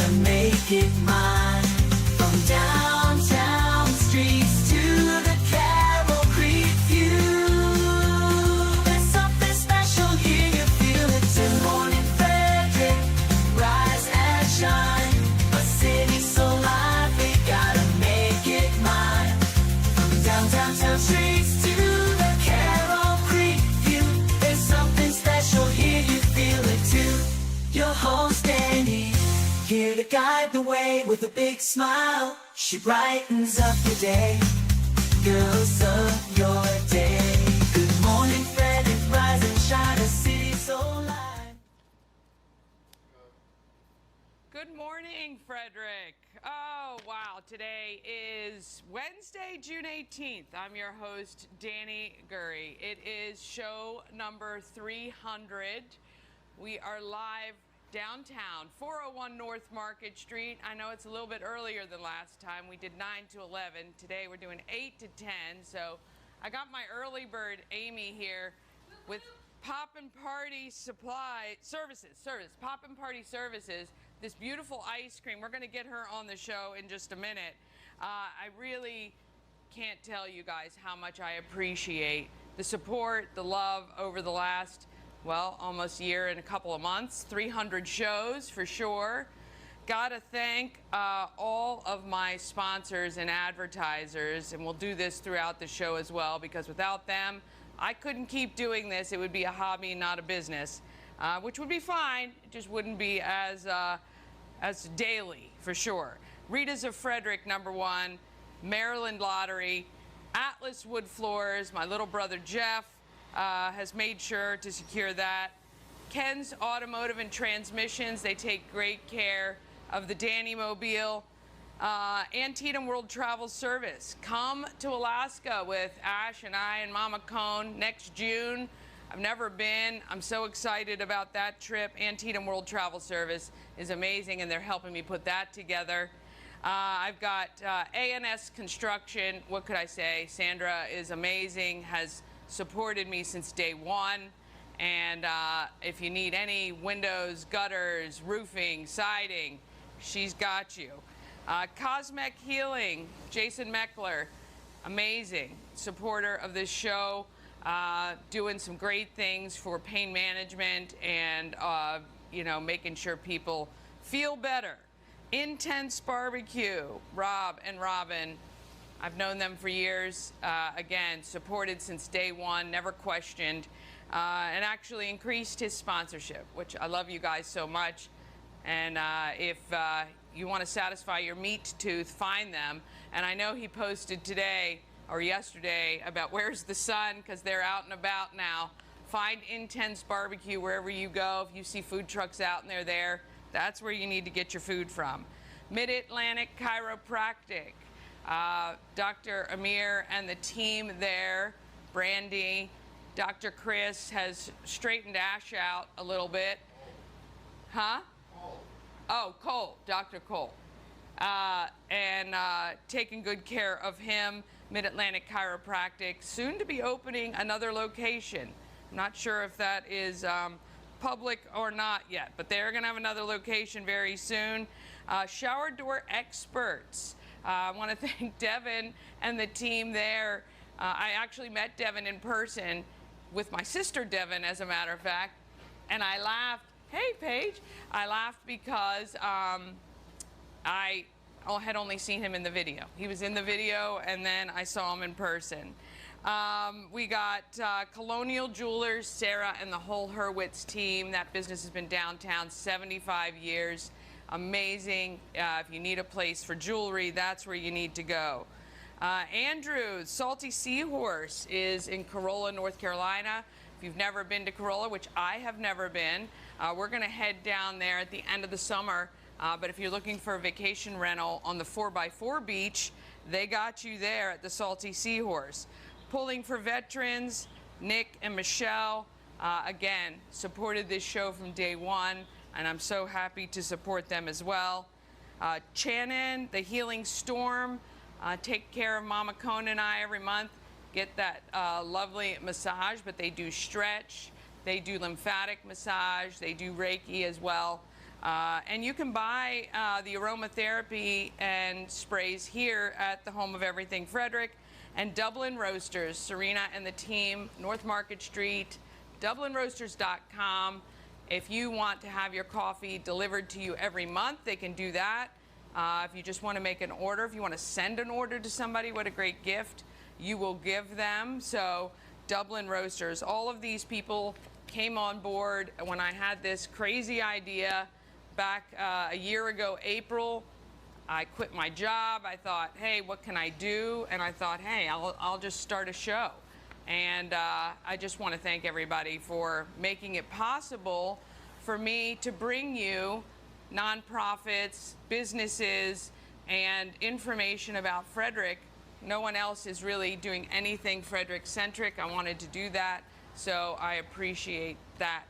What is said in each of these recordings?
gotta make it mine. From downtown streets to the Carroll Creek view, there's something special here, you feel it too. Good morning, Frederick, rise and shine. A city so lively, gotta make it mine. From downtown streets to the Carroll Creek view, there's something special here, you feel it too. Your host Danny, here to guide the way with a big smile. She brightens up your day, girls of your day. Good morning, Frederick, rise and shine, a city so live. Good morning, Frederick. Oh, wow. Today is Wednesday, June 18th. I'm your host, Danny Gurry. It is show number 300. We are live downtown, 401 North Market Street. I know it's a little bit earlier than last time. We did 9 to 11. Today we're doing 8 to 10. So I got my early bird, Amy, here with Poppin' Party Poppin' Party Services, this beautiful ice cream. We're going to get her on the show in just a minute. I really can't tell you guys how much I appreciate the support, the love over the last, well, almost year and a couple of months, 300 shows for sure. Gotta thank all of my sponsors and advertisers, and we'll do this throughout the show as well, because without them, I couldn't keep doing this. It would be a hobby, not a business, which would be fine. It just wouldn't be as daily, for sure. Rita's of Frederick, #1, Maryland Lottery, Atlas Wood Floors, my little brother Jeff, has made sure to secure that. Ken's Automotive and Transmissions, they take great care of the Danny Mobile. Antietam World Travel Service. Come to Alaska with Ash and I and Mama Cone next June. I've never been. I'm so excited about that trip. Antietam World Travel Service is amazing, and they're helping me put that together. I've got ANS Construction. What could I say? Sandra is amazing, has supported me since day one, and if you need any windows, gutters, roofing, siding, she's got you. Cosmic Healing, Jason Meckler, amazing supporter of this show, doing some great things for pain management and making sure people feel better. Intense Barbecue, Rob and Robin, I've known them for years. Again, supported since day one, never questioned, and actually increased his sponsorship, which I love you guys so much. And if you want to satisfy your meat tooth, find them. And I know he posted today or yesterday about where's the sun, because they're out and about now. Find Intense Barbecue wherever you go. If you see food trucks out and they're there, that's where you need to get your food from. Mid-Atlantic Chiropractic. Dr. Amir and the team there, Brandy, Dr. Chris has straightened Ash out a little bit. Huh? Cole. Oh, Cole, Dr. Cole. And taking good care of him. Mid-Atlantic Chiropractic, soon to be opening another location. I'm not sure if that is public or not yet, but they're going to have another location very soon. Shower Door Experts. I want to thank Devin and the team there. I actually met Devin in person with my sister Devin, as a matter of fact, and I laughed. Hey, Paige. I laughed because I had only seen him in the video. He was in the video, and then I saw him in person. We got Colonial Jewelers, Sarah and the whole Hurwitz team. That business has been downtown 75 years. Amazing. If you need a place for jewelry, that's where you need to go. Andrew's Salty Seahorse is in Corolla, North Carolina. If you've never been to Corolla, which I have never been, we're going to head down there at the end of the summer. But if you're looking for a vacation rental on the 4x4 beach, they got you there at the Salty Seahorse. Pulling for Veterans, Nick and Michelle, again, supported this show from day one, and I'm so happy to support them as well. Channon, the Healing Storm, take care of Mama Cone and I every month. Get that lovely massage, but they do stretch, they do lymphatic massage, they do Reiki as well. And you can buy the aromatherapy and sprays here at the home of everything Frederick and Dublin Roasters. Serena and the team, North Market Street, DublinRoasters.com. If you want to have your coffee delivered to you every month, they can do that. If you just want to make an order, if you want to send an order to somebody, what a great gift you will give them. So Dublin Roasters, all of these people came on board when I had this crazy idea back a year ago, April. I quit my job. I thought, hey, what can I do? And I thought, hey, I'll just start a show. And I just want to thank everybody for making it possible for me to bring you nonprofits, businesses, and information about Frederick. No one else is really doing anything Frederick-centric. I wanted to do that, so I appreciate that.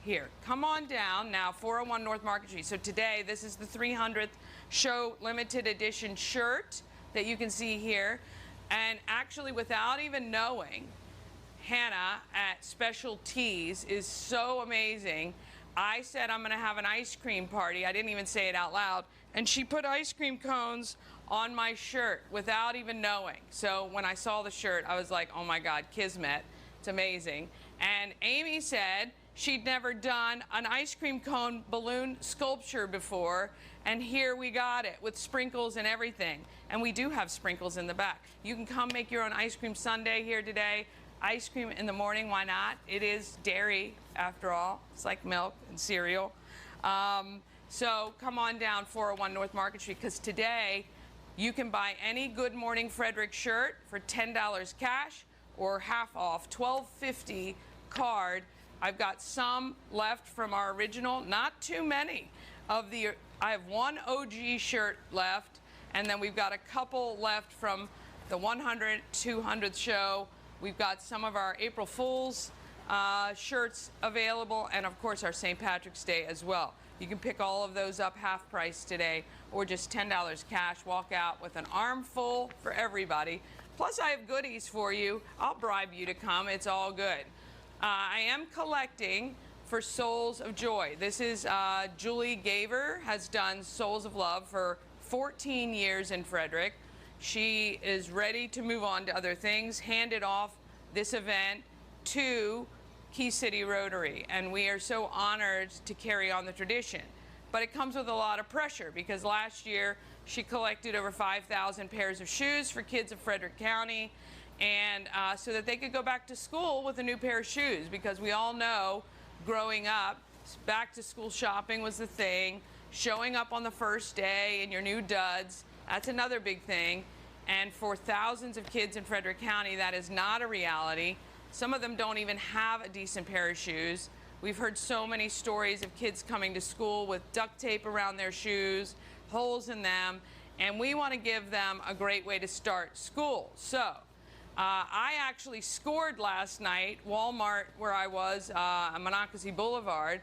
Here, come on down now, 401 North Market Street. So today, this is the 300th show limited edition shirt that you can see here. And actually, without even knowing, Hannah at Special Teas is so amazing. I said I'm going to have an ice cream party. I didn't even say it out loud. And she put ice cream cones on my shirt without even knowing. So when I saw the shirt, I was like, oh my God, Kismet. It's amazing. And Amy said she'd never done an ice cream cone balloon sculpture before. And here we got it with sprinkles and everything. And we do have sprinkles in the back. You can come make your own ice cream sundae here today. Ice cream in the morning, why not? It is dairy, after all. It's like milk and cereal. So come on down 401 North Market Street, because today you can buy any Good Morning Frederick shirt for $10 cash or half off, $12.50 card. I've got some left from our original, not too many of the, I have one OG shirt left, and then we've got a couple left from the 100th, 200th show. We've got some of our April Fool's shirts available, and of course our St. Patrick's Day as well. You can pick all of those up half price today, or just $10 cash. Walk out with an armful for everybody. Plus I have goodies for you. I'll bribe you to come. It's all good. I am collecting for Souls of Joy. This is Julie Gaver has done Souls of Love for 14 years in Frederick. She is ready to move on to other things, handed off this event to Key City Rotary, and we are so honored to carry on the tradition. But it comes with a lot of pressure, because last year she collected over 5,000 pairs of shoes for kids of Frederick County, and so that they could go back to school with a new pair of shoes, because we all know growing up, back to school shopping was the thing, showing up on the first day in your new duds, that's another big thing. And for thousands of kids in Frederick County, that is not a reality. Some of them don't even have a decent pair of shoes. We've heard so many stories of kids coming to school with duct tape around their shoes, holes in them, and we want to give them a great way to start school. So I actually scored last night. Walmart, where I was, on Monocacy Boulevard,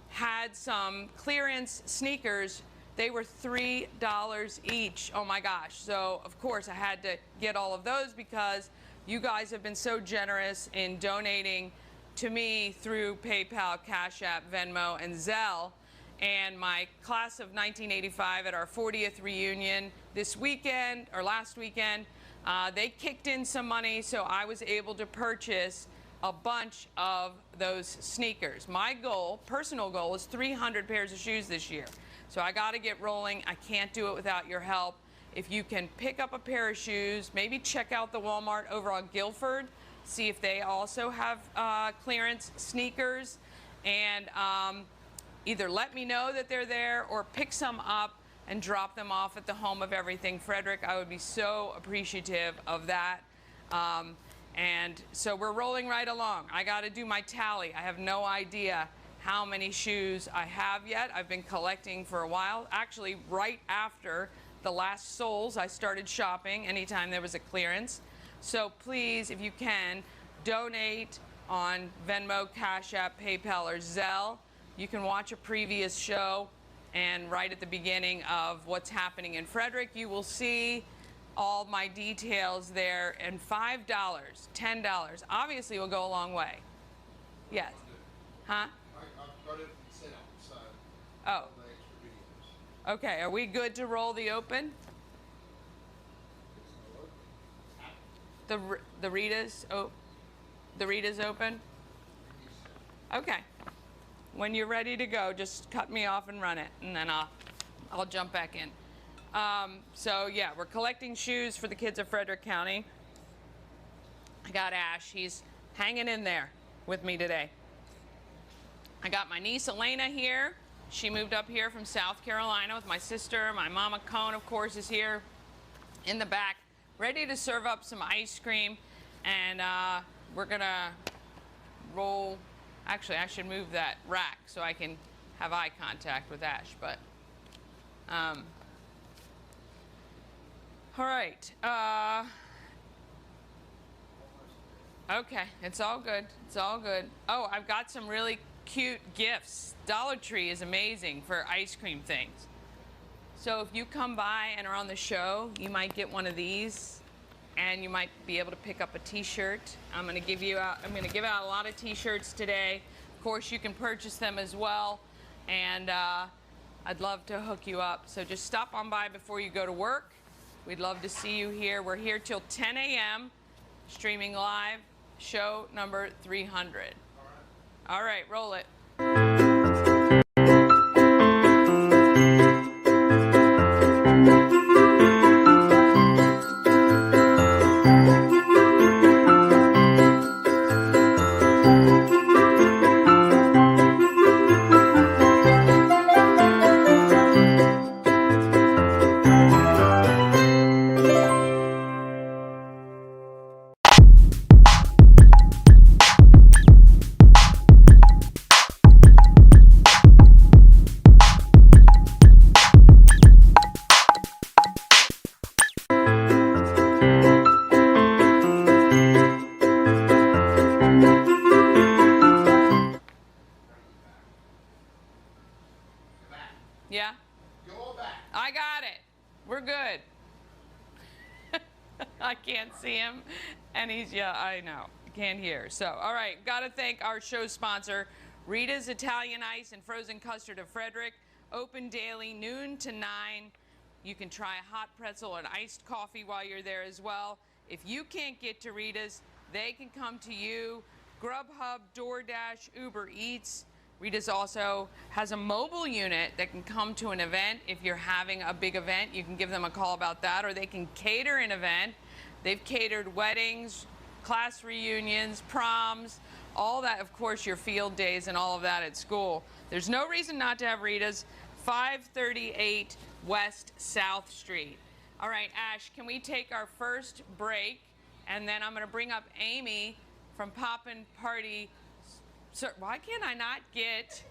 had some clearance sneakers. They were $3 each. Oh my gosh. So of course I had to get all of those, because you guys have been so generous in donating to me through PayPal, Cash App, Venmo, and Zelle. And my class of 1985 at our 40th reunion this weekend, or last weekend, they kicked in some money, so I was able to purchase a bunch of those sneakers. My goal, personal goal, is 300 pairs of shoes this year. So I got to get rolling. I can't do it without your help. If you can pick up a pair of shoes, maybe check out the Walmart over on Guilford, see if they also have clearance sneakers, and either let me know that they're there or pick some up and drop them off at the home of everything Frederick. I would be so appreciative of that. And so we're rolling right along. I got to do my tally. I have no idea how many shoes I have yet. I've been collecting for a while. Actually, right after the last Souls, I started shopping anytime there was a clearance. So please, if you can, donate on Venmo, Cash App, PayPal, or Zelle. You can watch a previous show, and right at the beginning of what's happening in Frederick, you will see all my details there. And $5, $10 obviously will go a long way. Yes. Huh? I got it set up, so Oh. they Okay, are we good to roll the open? The Rita's open? Okay. When you're ready to go, just cut me off and run it, and then I'll jump back in. So yeah, we're collecting shoes for the kids of Frederick County. I got Ash. He's hanging in there with me today. I got my niece Elena here. She moved up here from South Carolina with my sister. My mama Cone, of course, is here in the back, ready to serve up some ice cream. And we're gonna roll. Actually, I should move that rack so I can have eye contact with Ash, but all right. Okay, it's all good. It's all good. Oh, I've got some really cute gifts. Dollar Tree is amazing for ice cream things. So if you come by and are on the show, you might get one of these, and you might be able to pick up a T-shirt. I'm going to give out a lot of T-shirts today. Of course, you can purchase them as well, and I'd love to hook you up. So just stop on by before you go to work. We'd love to see you here. We're here till 10 a.m. streaming live, show number 300. All right, roll it. Yeah? Go back. I got it. We're good. I can't see him, and yeah, I know. Can't hear. So, all right, got to thank our show sponsor, Rita's Italian Ice and Frozen Custard of Frederick. Open daily, noon to 9. You can try a hot pretzel and iced coffee while you're there as well. If you can't get to Rita's, they can come to you. Grubhub, DoorDash, Uber Eats. Rita's also has a mobile unit that can come to an event. If you're having a big event, you can give them a call about that, or they can cater an event. They've catered weddings, class reunions, proms, all that, of course, your field days and all of that at school. There's no reason not to have Rita's. 538 West South Street. All right, Ash, can we take our first break? And then I'm going to bring up Amy from Poppin' Party. Sir, why can't I not get,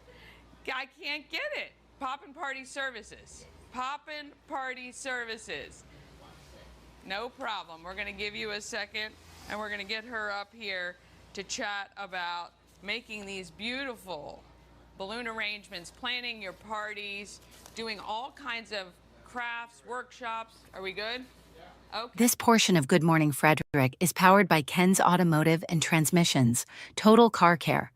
I can't get it. Poppin' Party Services. Poppin' Party Services. No problem. We're going to give you a second, and we're going to get her up here to chat about making these beautiful balloon arrangements, planning your parties, doing all kinds of crafts, workshops. Are we good? Yeah. Okay. This portion of Good Morning Frederick is powered by Ken's Automotive and Transmissions, Total Car Care.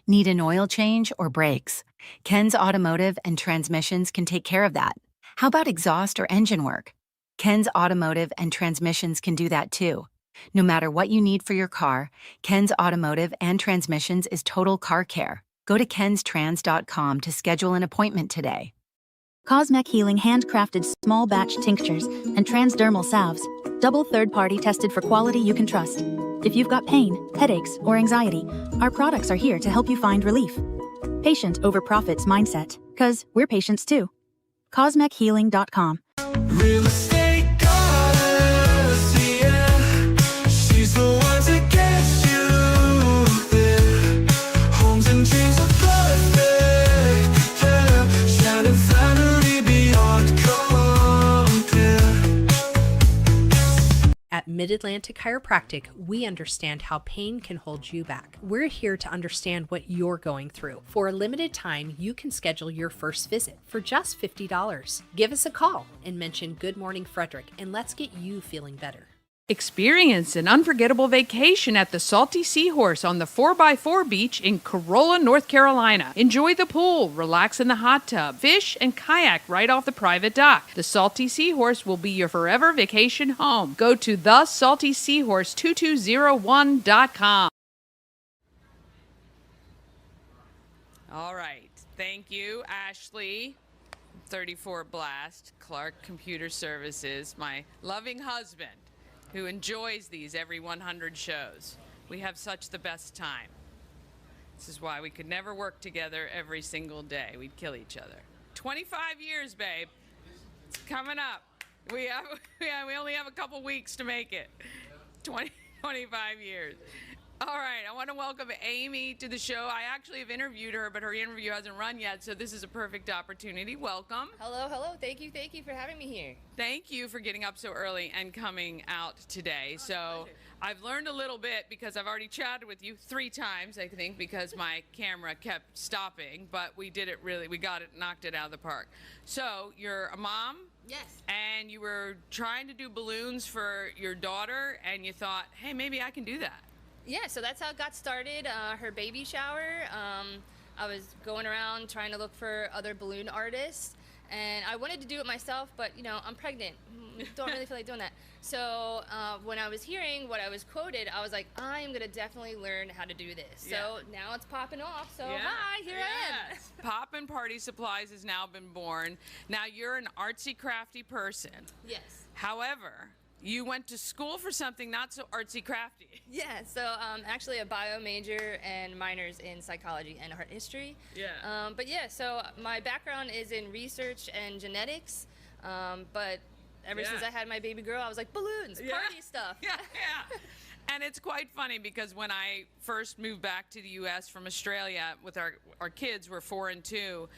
Need an oil change or brakes? Ken's Automotive and Transmissions can take care of that. How about exhaust or engine work? Ken's Automotive and Transmissions can do that too. No matter what you need for your car, Ken's Automotive and Transmissions is Total Car Care. Go to kenstrans.com to schedule an appointment today. Cosmec Healing handcrafted small batch tinctures and transdermal salves, double third-party tested for quality you can trust. If you've got pain, headaches, or anxiety, our products are here to help you find relief. Patient over profits mindset, 'cause we're patients too. CosmecHealing.com. Real estate goddess, yeah. She's the one to get you there. Homes and dreams are perfect, yeah. Shining finally beyond compare. At Mid-Atlantic Chiropractic, we understand how pain can hold you back. We're here to understand what you're going through. For a limited time, you can schedule your first visit for just $50. Give us a call and mention Good Morning Frederick, and let's get you feeling better. Experience an unforgettable vacation at the Salty Seahorse on the 4x4 beach in Corolla, North Carolina. Enjoy the pool, relax in the hot tub, fish, and kayak right off the private dock. The Salty Seahorse will be your forever vacation home. Go to thesaltyseahorse2201.com. All right. Thank you, Ashley. 34 Blast, Clark Computer Services, my loving husband, who enjoys these every 100 shows. We have such the best time. This is why we could never work together every single day. We'd kill each other. 25 years, babe. It's coming up. We only have a couple weeks to make it. 25 years. All right, I want to welcome Amy to the show. I actually have interviewed her, but her interview hasn't run yet, so this is a perfect opportunity. Welcome. Hello. Thank you for having me here. Thank you for getting up so early and coming out today. So I've learned a little bit because I've already chatted with you 3 times, I think, because my camera kept stopping, but we did it really, we got it, knocked it out of the park. So you're a mom? Yes. And you were trying to do balloons for your daughter, and you thought, hey, maybe I can do that. Yeah, so that's how it got started. Her baby shower. I was going around trying to look for other balloon artists, and I wanted to do it myself, but you know, I'm pregnant. Don't really feel like doing that. So when I was hearing what I was quoted, I was like, I am gonna definitely learn how to do this. Yeah. So now it's popping off. So Yeah. hi, here I am. Poppin' Party Supplies has now been born. Now you're an artsy crafty person. Yes. However, you went to school for something not so artsy crafty. Yeah, so actually a bio major and minors in psychology and art history. Yeah. But yeah, so my background is in research and genetics, but ever since I had my baby girl, I was like, balloons, party stuff. Yeah. And it's quite funny because when I first moved back to the U.S. from Australia with our kids, we're 4 and 2,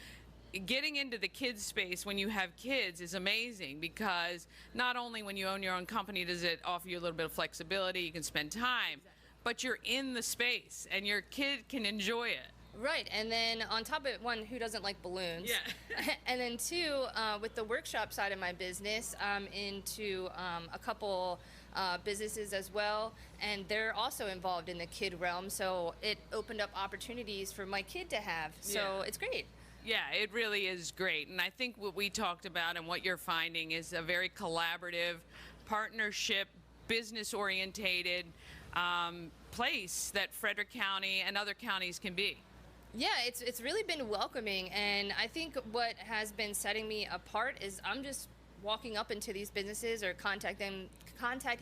getting into the kids space when you have kids is amazing because not only when you own your own company does it offer you a little bit of flexibility, you can spend time, but you're in the space and your kid can enjoy it. Right, and then on top of it, 1, who doesn't like balloons? Yeah. And then 2, with the workshop side of my business, I'm into a couple businesses as well, and they're also involved in the kid realm, so it opened up opportunities for my kid to have, so it's great. Yeah, it really is great. And I think what we talked about and what you're finding is a very collaborative, partnership, business-orientated place that Frederick County and other counties can be. Yeah, it's really been welcoming, and I think what has been setting me apart is I'm just walking up into these businesses or contacting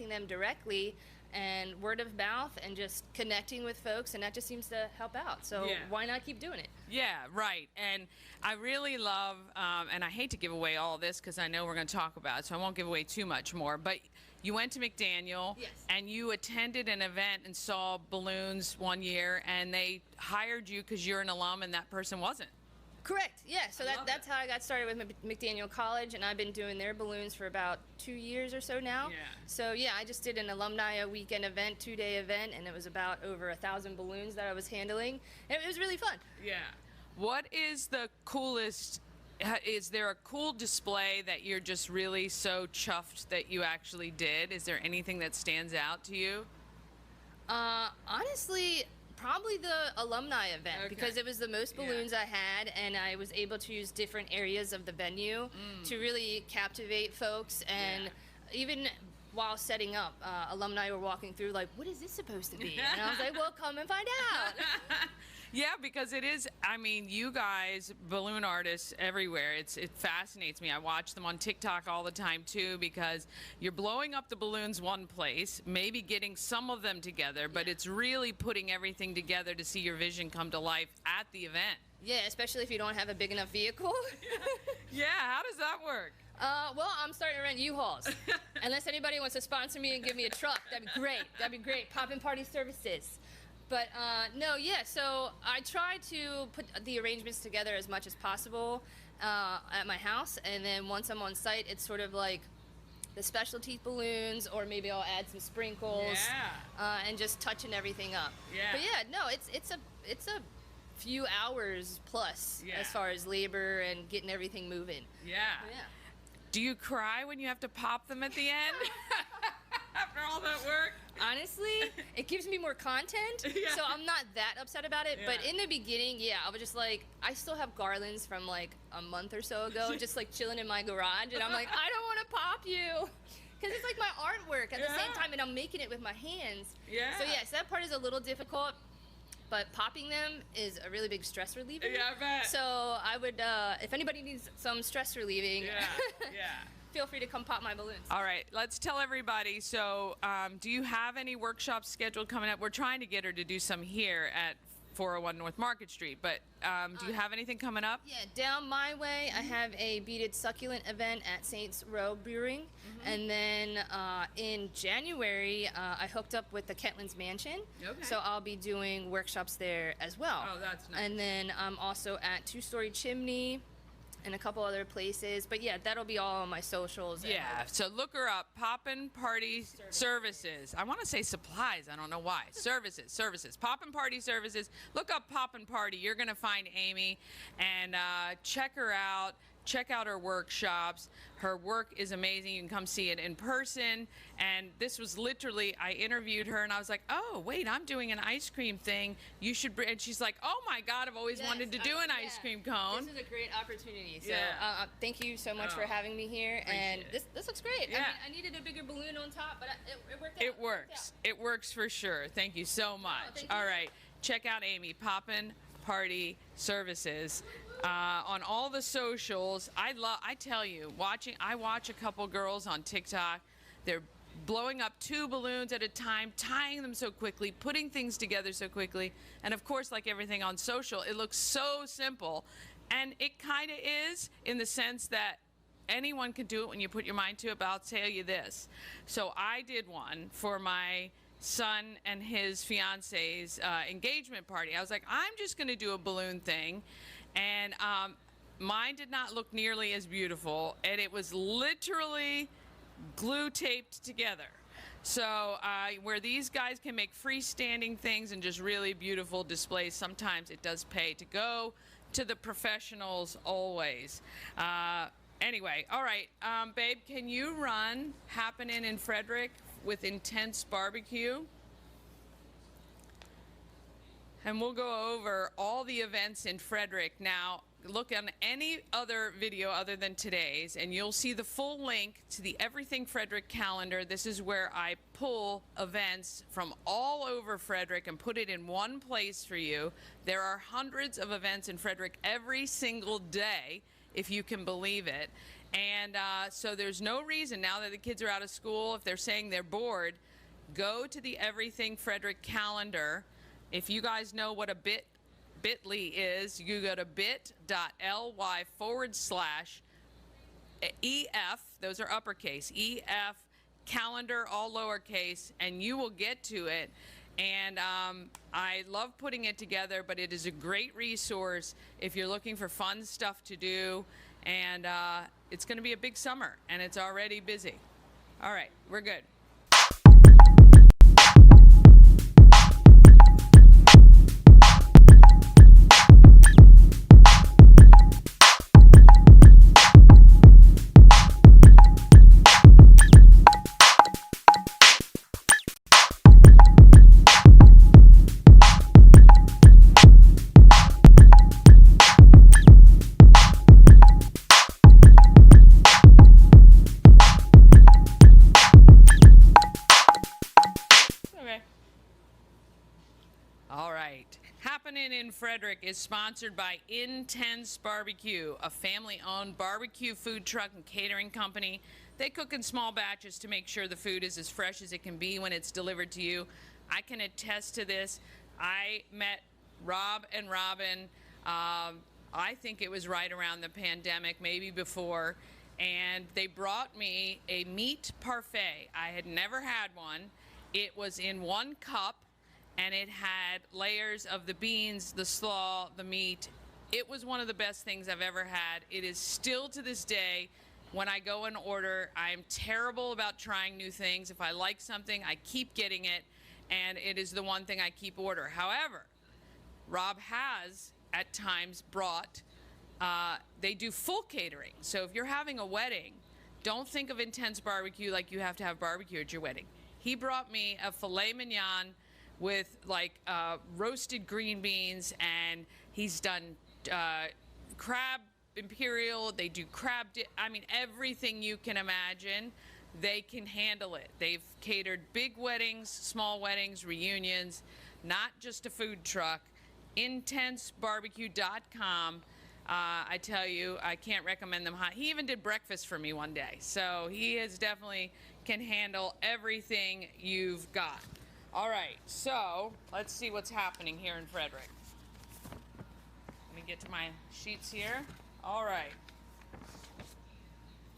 them directly, and word of mouth and just connecting with folks, and that just seems to help out. So why not keep doing it? Yeah, right. And I really love, and I hate to give away all this because I know we're going to talk about it, so I won't give away too much more, but you went to McDaniel and you attended an event and saw balloons one year, and they hired you because you're an alum and that person wasn't. Correct. Yeah. So that's how I got started with McDaniel College, and I've been doing their balloons for about 2 years or so now. Yeah. So yeah, I just did an alumni weekend event, 2-day event, and it was about over 1,000 balloons that I was handling. And it was really fun. Yeah. What is the coolest? Is there a cool display that you're just really so chuffed that you actually did? Is there anything that stands out to you? Honestly, probably the alumni event, because it was the most balloons I had, and I was able to use different areas of the venue to really captivate folks. And even while setting up, alumni were walking through like, what is this supposed to be? And I was like, well, come and find out. Yeah, because it is, I mean, you guys, balloon artists everywhere, it fascinates me. I watch them on TikTok all the time, too, because you're blowing up the balloons one place, maybe getting some of them together, but it's really putting everything together to see your vision come to life at the event. Yeah, especially if you don't have a big enough vehicle. Yeah, how does that work? Well, I'm starting to rent U-Hauls. Unless anybody wants to sponsor me and give me a truck, that'd be great. That'd be great. Poppin' Party Services. But no, yeah, so I try to put the arrangements together as much as possible at my house, and then once I'm on site, it's sort of like the specialty balloons, or maybe I'll add some sprinkles, and just touching everything up. Yeah. But yeah, no, it's a few hours plus as far as labor and getting everything moving. Yeah. Do you cry when you have to pop them at the end? After all that work. Honestly, it gives me more content, Yeah. so I'm not that upset about it. But Yeah. in the beginning, yeah, I was just like, I still have garlands from like a month or so ago, just like chilling in my garage, and I'm like, I don't want to pop you, because it's like my artwork at the same Yeah. time, and I'm making it with my hands. Yeah. So yes, that part is a little difficult, but popping them is a really big stress reliever. Yeah, I bet. So I would, if anybody needs some stress relieving, Yeah, yeah. feel free to come pop my balloons. All right, let's tell everybody. So, do you have any workshops scheduled coming up? We're trying to get her to do some here at 401 North Market Street, but do you have anything coming up? Yeah, down my way, I have a beaded succulent event at Saints Row Brewing. And then in January, I hooked up with the Kentlands Mansion. Okay. So I'll be doing workshops there as well. Oh, that's nice. And then I'm also at Two Story Chimney and a couple other places. But yeah, that'll be all on my socials. and Yeah, so look her up, Poppin' Party Services. I want to say supplies, I don't know why. Services. Poppin' Party Services. Look up Poppin' Party. You're going to find Amy, and check her out. Check out her workshops. Her work is amazing. You can come see it in person. And this was literally, I interviewed her and I was like, oh, wait, I'm doing an ice cream thing. You should bring, and she's like, oh my God, I've always Yes, wanted to do an ice cream cone. This is a great opportunity. So Yeah. thank you so much Oh, for having me here. And appreciate it. this looks great. Yeah. I needed a bigger balloon on top, but it worked out. It works. It works for sure. Thank you so much. thank you. All right. Check out Amy, Poppin' Party Services. On all the socials, I tell you, I watch a couple girls on TikTok. They're blowing up 2 balloons at a time, tying them so quickly, putting things together so quickly. And of course, like everything on social, it looks so simple. And it kind of is, in the sense that anyone can do it when you put your mind to it, but I'll tell you this. So I did one for my son and his fiance's engagement party. I was like, I'm just going to do a balloon thing. And mine did not look nearly as beautiful, and it was literally glue taped together. So where these guys can make freestanding things and just really beautiful displays, sometimes it does pay to go to the professionals always. Anyway, all right, babe, can you run Happening in Frederick with Intense Barbecue? And we'll go over all the events in Frederick. Now, look on any other video other than today's, and you'll see the full link to the Everything Frederick calendar. This is where I pull events from all over Frederick and put it in one place for you. There are hundreds of events in Frederick every single day, if you can believe it. And so there's no reason, now that the kids are out of school, if they're saying they're bored, go to the Everything Frederick calendar. If you guys know what a bit.ly is, you go to bit.ly/EF, those are uppercase, EF, calendar, all lowercase, and you will get to it. And I love putting it together, but it is a great resource if you're looking for fun stuff to do. And it's going to be a big summer, and it's already busy. All right, we're good. All right. Happening in Frederick is sponsored by Intense Barbecue, a family-owned barbecue food truck and catering company. They cook in small batches to make sure the food is as fresh as it can be when it's delivered to you. I can attest to this. I met Rob and Robin, I think it was right around the pandemic, maybe before, and they brought me a meat parfait. I had never had one. It was in one cup, and it had layers of the beans, the slaw, the meat. It was one of the best things I've ever had. It is still to this day, when I go and order, I'm terrible about trying new things. If I like something, I keep getting it, and it is the one thing I keep order. However, Rob has at times brought, they do full catering. So if you're having a wedding, don't think of Intense Barbecue like you have to have barbecue at your wedding. He brought me a filet mignon with like roasted green beans, and he's done crab imperial. They do crab I mean, everything you can imagine. They can handle it. They've catered big weddings, small weddings, reunions, not just a food truck. IntenseBarbecue.com. I tell you, I can't recommend them high. He even did breakfast for me one day. So he is definitely can handle everything you've got. All right, so let's see what's happening here in Frederick. Let me get to my sheets here. All right.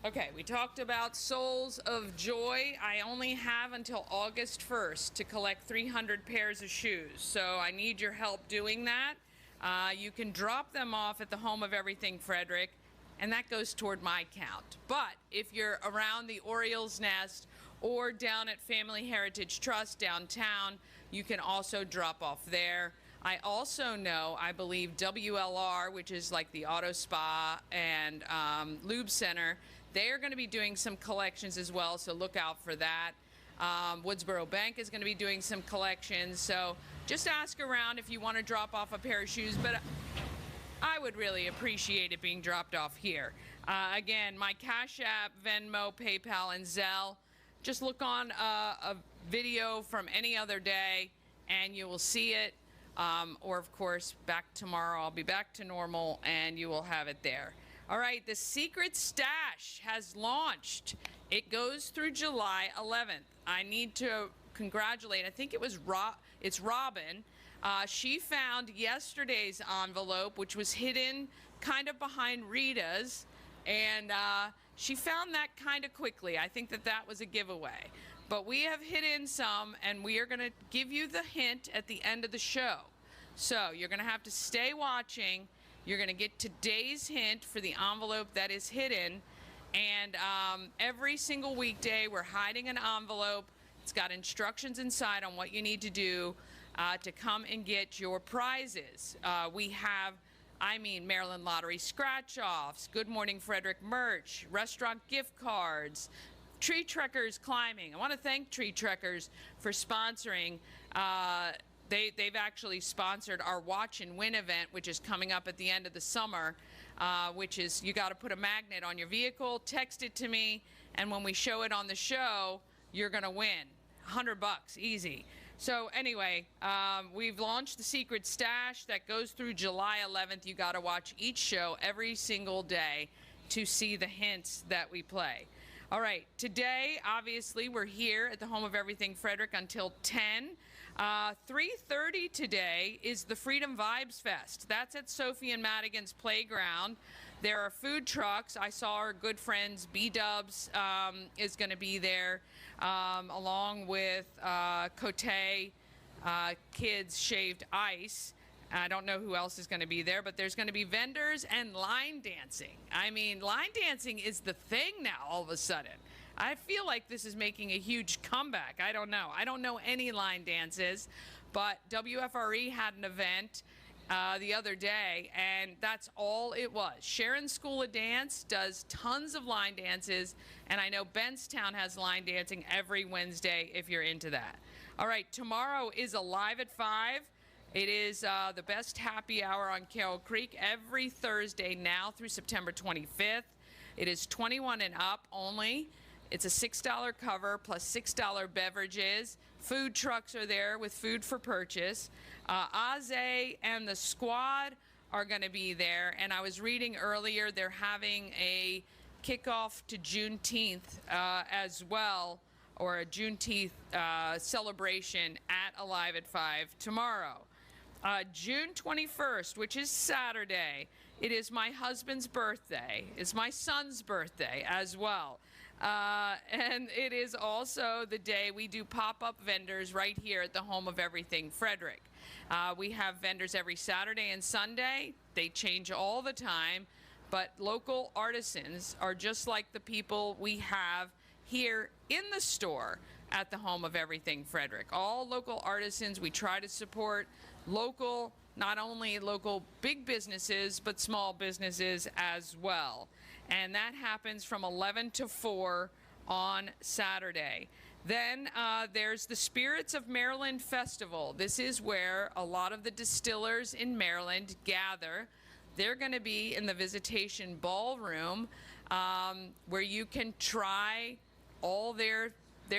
Okay, we talked about Souls of Joy. I only have until August 1st to collect 300 pairs of shoes, so I need your help doing that. You can drop them off at the Home of Everything Frederick, and that goes toward my count. But if you're around the Orioles Nest or down at Family Heritage Trust downtown, you can also drop off there. I also know, I believe WLR, which is like the auto spa and lube center, they are going to be doing some collections as well, so look out for that. Woodsboro Bank is going to be doing some collections, so just ask around if you want to drop off a pair of shoes, but I would really appreciate it being dropped off here. Again, my Cash App, Venmo, PayPal, and Zelle. Just look on a video from any other day, and you will see it. Or, of course, back tomorrow, I'll be back to normal, and you will have it there. All right, the Secret Stash has launched. It goes through July 11th. I need to congratulate, I think it's Robin. She found yesterday's envelope, which was hidden kind of behind Rita's, and she found that kind of quickly. I think that was a giveaway. But we have hidden some, and we are going to give you the hint at the end of the show. So you're going to have to stay watching. You're going to get today's hint for the envelope that is hidden. And every single weekday, we're hiding an envelope. It's got instructions inside on what you need to do to come and get your prizes. We have, Maryland Lottery scratch-offs, Good Morning Frederick merch, restaurant gift cards, Tree Trekkers climbing. I want to thank Tree Trekkers for sponsoring. They've actually sponsored our Watch and Win event, which is coming up at the end of the summer, which is you got to put a magnet on your vehicle, text it to me, and when we show it on the show, you're going to win. $100, easy. So anyway, we've launched the Secret Stash that goes through July 11th. You got to watch each show every single day to see the hints that we play. All right, today, obviously, we're here at the Home of Everything Frederick until 10. 3:30 today is the Freedom Vibes Fest. That's at Sophie and Madigan's Playground. There are food trucks. I saw our good friends B-Dubs is going to be there, along with Cote Kids Shaved Ice. I don't know who else is going to be there, but there's going to be vendors and line dancing. Line dancing is the thing now all of a sudden. I feel like this is making a huge comeback. I don't know. I don't know any line dances, but WFRE had an event the other day, and that's all it was. Sharon's School of Dance does tons of line dances, and I know Benstown has line dancing every Wednesday if you're into that. All right, tomorrow is Alive at 5. It is the best happy hour on Carroll Creek every Thursday now through September 25th. It is 21 and up only. It's a $6 cover plus $6 beverages. Food trucks are there with food for purchase. Aze and the squad are going to be there. And I was reading earlier they're having a kickoff to Juneteenth as well, or a Juneteenth celebration at Alive at 5 tomorrow. June 21st, which is Saturday, it is my husband's birthday. It's my son's birthday as well. And it is also the day we do pop-up vendors right here at the Home of Everything Frederick. We have vendors every Saturday and Sunday. They change all the time, but local artisans are just like the people we have here in the store at the Home of Everything Frederick. All local artisans. We try to support local, not only local big businesses, but small businesses as well. And that happens from 11 to 4 on Saturday. Then there's the Spirits of Maryland Festival. This is where a lot of the distillers in Maryland gather. They're going to be in the Visitation Ballroom, where you can try all their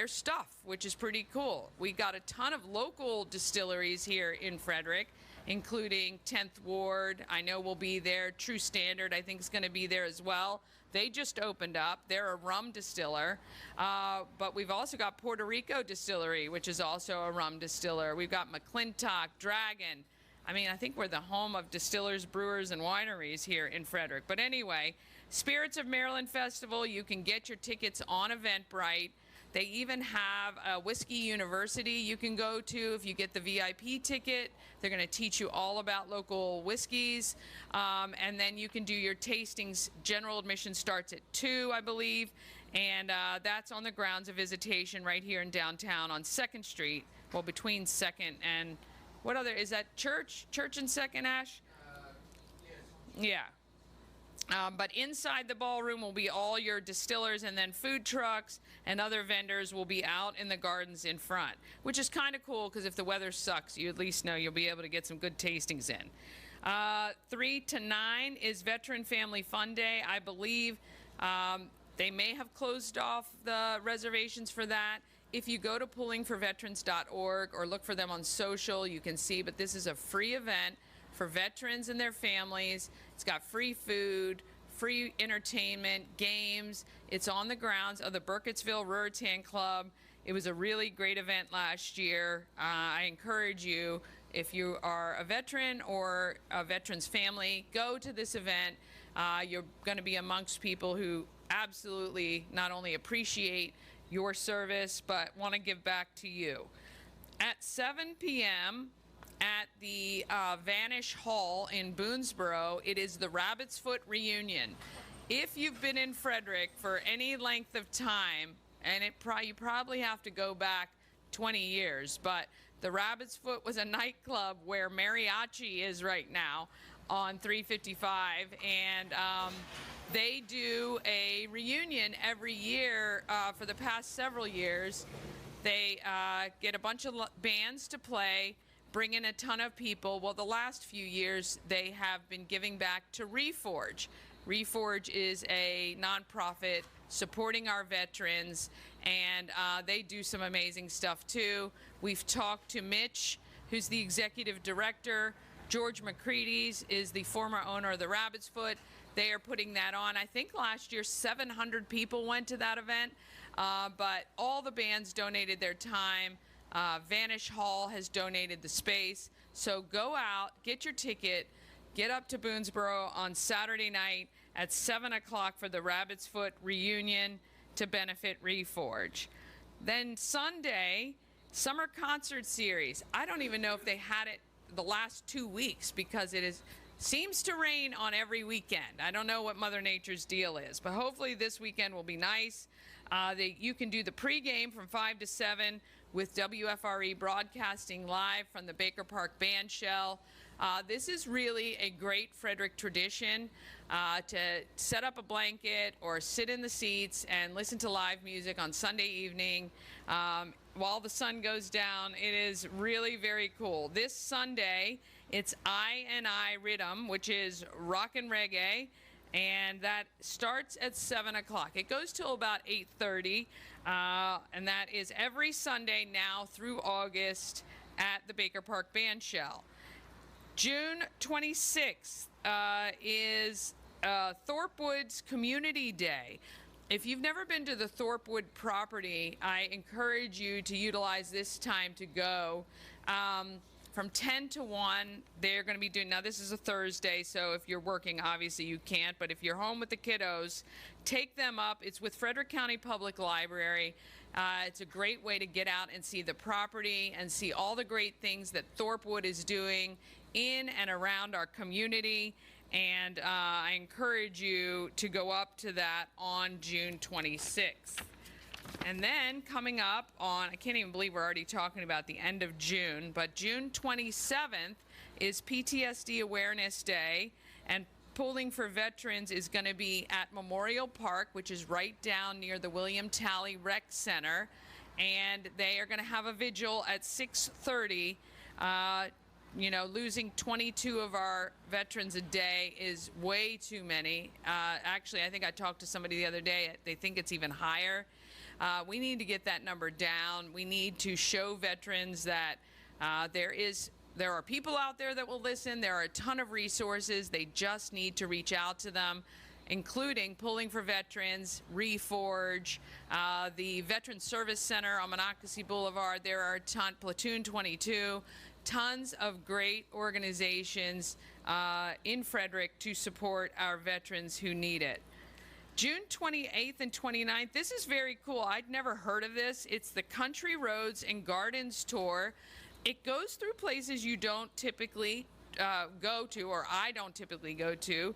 stuff, which is pretty cool. We got a ton of local distilleries here in Frederick, including 10th Ward. I know will be there. True Standard, I think, is going to be there as well. They just opened up. They're a rum distiller. But we've also got Puerto Rico Distillery, which is also a rum distiller. We've got McClintock, Dragon. I mean, I think we're the home of distillers, brewers, and wineries here in Frederick. But anyway, Spirits of Maryland Festival, you can get your tickets on Eventbrite. They even have a whiskey university you can go to if you get the VIP ticket. They're going to teach you all about local whiskeys. And then you can do your tastings. General admission starts at 2, I believe. And that's on the grounds of Visitation right here in downtown on 2nd Street. Well, between 2nd and, what other, is that Church? Church and 2nd, Ash? Yes. Yeah. But inside the ballroom will be all your distillers, and then food trucks and other vendors will be out in the gardens in front, which is kind of cool because if the weather sucks, you at least know you'll be able to get some good tastings in. 3 to 9 is Veteran Family Fun Day. I believe they may have closed off the reservations for that. If you go to pullingforveterans.org or look for them on social, you can see, but this is a free event for veterans and their families. It's got free food, free entertainment, games. It's on the grounds of the Burkittsville Ruritan Club. It was a really great event last year. I encourage you, if you are a veteran or a veteran's family, go to this event. You're going to be amongst people who absolutely not only appreciate your service, but want to give back to you. At 7 p.m., at the Vanish Hall in Boonesboro, it is the Rabbit's Foot Reunion. If you've been in Frederick for any length of time, and you probably have to go back 20 years, but the Rabbit's Foot was a nightclub where Mariachi is right now on 355, and they do a reunion every year for the past several years. They get a bunch of bands to play, bring in a ton of people. Well, the last few years, they have been giving back to Reforge. Reforge is a nonprofit supporting our veterans, and they do some amazing stuff too. We've talked to Mitch, who's the executive director. George McCready's is the former owner of the Rabbit's Foot. They are putting that on. I think last year 700 people went to that event, but all the bands donated their time. Vanish Hall has donated the space. So go out, get your ticket, get up to Boonesboro on Saturday night at 7 o'clock for the Rabbit's Foot reunion to benefit Reforge. Then Sunday, Summer Concert Series. I don't even know if they had it the last 2 weeks because seems to rain on every weekend. I don't know what Mother Nature's deal is, but hopefully this weekend will be nice. You can do the pregame from 5 to 7 with WFRE broadcasting live from the Baker Park Band Shell. This is really a great Frederick tradition to set up a blanket or sit in the seats and listen to live music on Sunday evening while the sun goes down. It is really very cool. This Sunday, it's I Rhythm, which is rock and reggae, and that starts at 7 o'clock. It goes till about 8:30, and that is every Sunday now through August at the Baker Park Band Shell. June 26th is Thorpwood's Community Day. If you've never been to the Thorpwood property, I encourage you to utilize this time to go. From 10 to 1, they're going to be doing, now this is a Thursday, so if you're working, obviously you can't, but if you're home with the kiddos, take them up. It's with Frederick County Public Library. It's a great way to get out and see the property and see all the great things that Thorpwood is doing in and around our community. And I encourage you to go up to that on June 26th. And then coming up on, I can't even believe we're already talking about the end of June, but June 27th is PTSD Awareness Day, and Pooling for Veterans is going to be at Memorial Park, which is right down near the William Talley Rec Center. and they are going to have a vigil at 6:30. You know, losing 22 of our veterans a day is way too many. Actually, I think I talked to somebody the other day. They think it's even higher. We need to get that number down. We need to show veterans that there are people out there that will listen. There are a ton of resources. They just need to reach out to them, including Pulling for Veterans, Reforge, the Veteran Service Center on Monocacy Boulevard. There are a ton, Platoon 22, tons of great organizations in Frederick to support our veterans who need it. June 28th and 29th, this is very cool. I'd never heard of this. It's the Country Roads and Gardens Tour. It goes through places you don't typically go to, or I don't typically go to.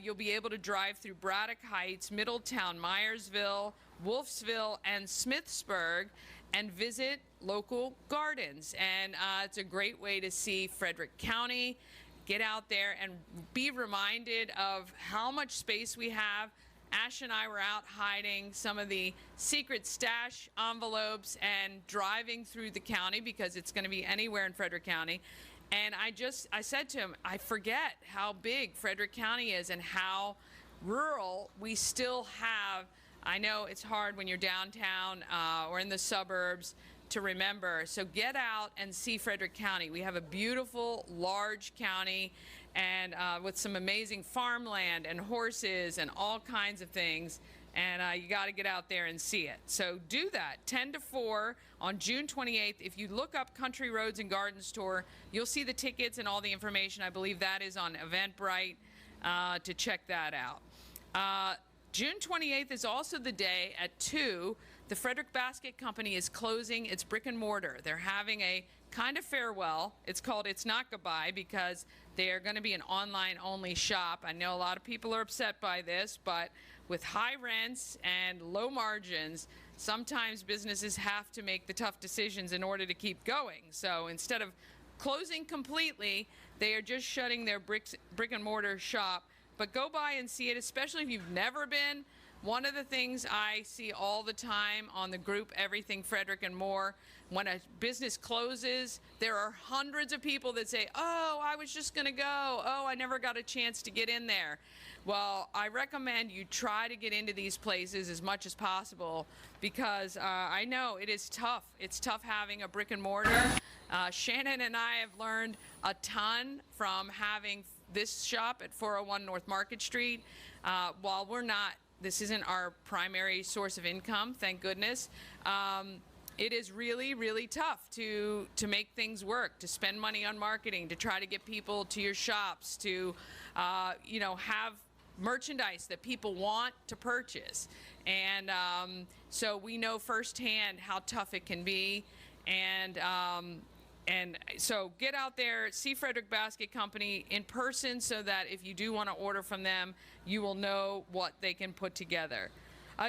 You'll be able to drive through Braddock Heights, Middletown, Myersville, Wolfsville, and Smithsburg and visit local gardens. And it's a great way to see Frederick County. Get out there and be reminded of how much space we have. Ash and I were out hiding some of the secret stash envelopes and driving through the county, because it's going to be anywhere in Frederick County. And I said to him, I forget how big Frederick County is and how rural we still have. I know it's hard when you're downtown or in the suburbs to remember. So get out and see Frederick County. We have a beautiful, large county, and with some amazing farmland and horses and all kinds of things. And you got to get out there and see it. So do that, 10 to 4 on June 28th. If you look up Country Roads and Gardens Tour, you'll see the tickets and all the information. I believe that is on Eventbrite to check that out. June 28th is also the day at 2. The Frederick Basket Company is closing its brick and mortar. They're having a kind of farewell. It's called It's Not Goodbye, because they are going to be an online-only shop. I know a lot of people are upset by this, but with high rents and low margins, sometimes businesses have to make the tough decisions in order to keep going. So instead of closing completely, they are just shutting their brick and mortar shop. But go by and see it, especially if you've never been. One of the things I see all the time on the group Everything Frederick and More, when a business closes, there are hundreds of people that say, oh, I was just going to go. Oh, I never got a chance to get in there. Well, I recommend you try to get into these places as much as possible, because I know it is tough. It's tough having a brick and mortar. Shannon and I have learned a ton from having this shop at 401 North Market Street. While this isn't our primary source of income, thank goodness. It is really, really tough to make things work, to spend money on marketing, to try to get people to your shops, to have merchandise that people want to purchase. And so we know firsthand how tough it can be. And so get out there, see Frederick Basket Company in person, so that if you do want to order from them, you will know what they can put together.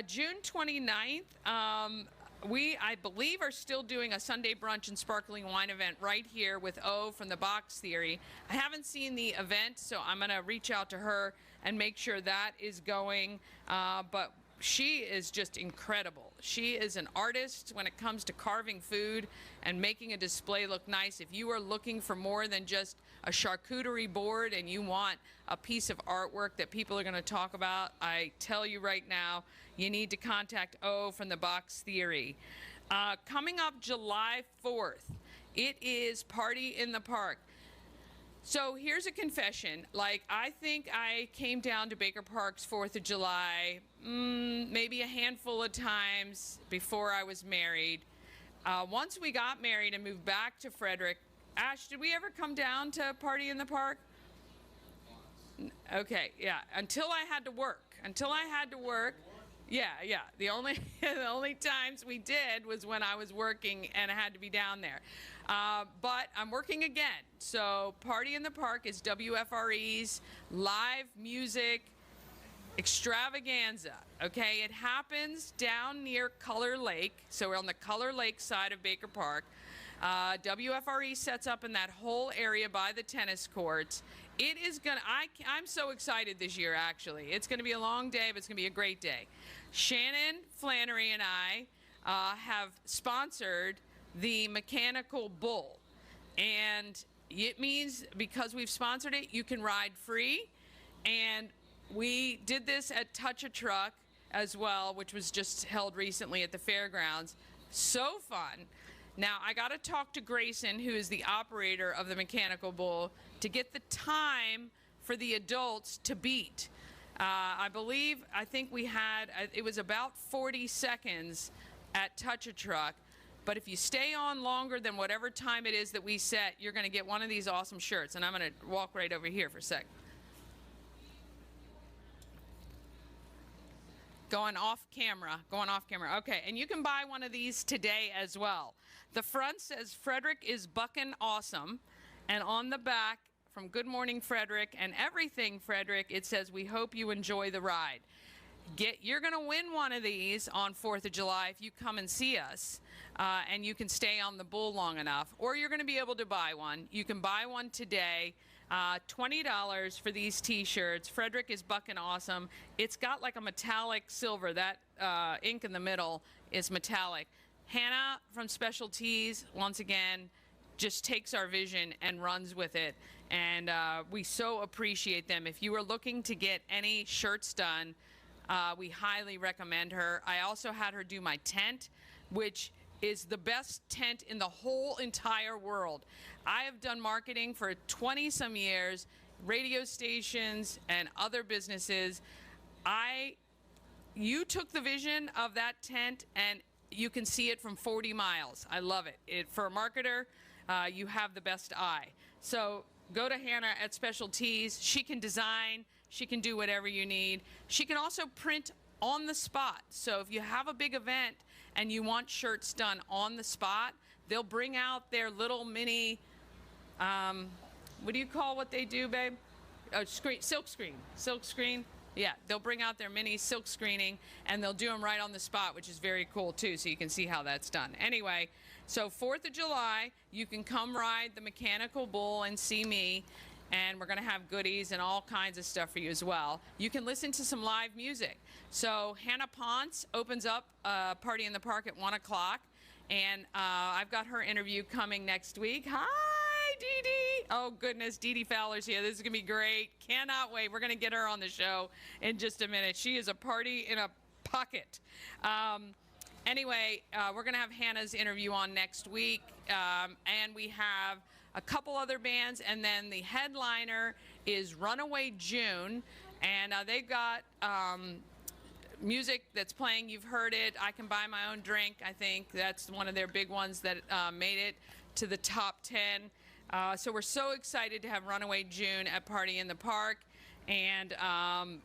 June 29th, I believe, are still doing a Sunday brunch and sparkling wine event right here with O from the Box Theory. I haven't seen the event, so I'm going to reach out to her and make sure that is going. But she is just incredible. She is an artist when it comes to carving food and making a display look nice. If you are looking for more than just a charcuterie board and you want a piece of artwork that people are going to talk about, I tell you right now, you need to contact O from the Box Theory. Coming up July 4th, it is Party in the Park. So here's a confession. I think I came down to Baker Park's 4th of July maybe a handful of times before I was married. Once we got married and moved back to Frederick, Ash, did we ever come down to Party in the Park? Okay, yeah, until I had to work. Yeah. The only times we did was when I was working and I had to be down there. But I'm working again. So Party in the Park is WFRE's live music extravaganza. Okay, it happens down near Color Lake. So we're on the Color Lake side of Baker Park. WFRE sets up in that whole area by the tennis courts. It is I'm so excited this year, actually. It's gonna be a long day, but it's gonna be a great day. Shannon Flannery and I have sponsored the Mechanical Bull. And it means because we've sponsored it, you can ride free. And we did this at Touch a Truck as well, which was just held recently at the fairgrounds. So fun. Now, I got to talk to Grayson, who is the operator of the Mechanical Bull, to get the time for the adults to beat. I think we had, it was about 40 seconds at Touch a Truck. But if you stay on longer than whatever time it is that we set, you're going to get one of these awesome shirts. And I'm going to walk right over here for a sec. Going off camera. Okay, and you can buy one of these today as well. The front says, Frederick is buckin' awesome. And on the back, from Good Morning Frederick and Everything Frederick, it says, we hope you enjoy the ride. You're going to win one of these on 4th of July if you come and see us, and you can stay on the bull long enough, or you're going to be able to buy one. You can buy one today. $20 for these t-shirts. Frederick is buckin' awesome. It's got like a metallic silver. That ink in the middle is metallic. Hannah from Special Tees, once again, just takes our vision and runs with it. And we so appreciate them. If you are looking to get any shirts done, we highly recommend her. I also had her do my tent, which is the best tent in the whole entire world. I have done marketing for 20-some years, radio stations and other businesses. You took the vision of that tent and you can see it from 40 miles. I love it. For a marketer, you have the best eye. So go to Hannah at Special Tees. She can design. She can do whatever you need. She can also print on the spot. So if you have a big event and you want shirts done on the spot, they'll bring out their little mini, what do you call what they do, babe? Silk screen. Yeah, they'll bring out their mini silk screening and they'll do them right on the spot, which is very cool too, so you can see how that's done. Anyway, so 4th of July, you can come ride the Mechanical Bull and see me, and we're going to have goodies and all kinds of stuff for you as well. You can listen to some live music. So Hannah Ponce opens up Party in the Park at 1 o'clock, and I've got her interview coming next week. Hi, Dee Dee. Oh, goodness, Dee Dee Fowler's here. This is going to be great. Cannot wait. We're going to get her on the show in just a minute. She is a party in a pocket. Anyway, we're going to have Hannah's interview on next week, and we have a couple other bands, and then the headliner is Runaway June, and they've got music that's playing. You've heard it. I Can Buy My Own Drink. I think that's one of their big ones that made it to the top 10. So we're so excited to have Runaway June at Party in the Park, and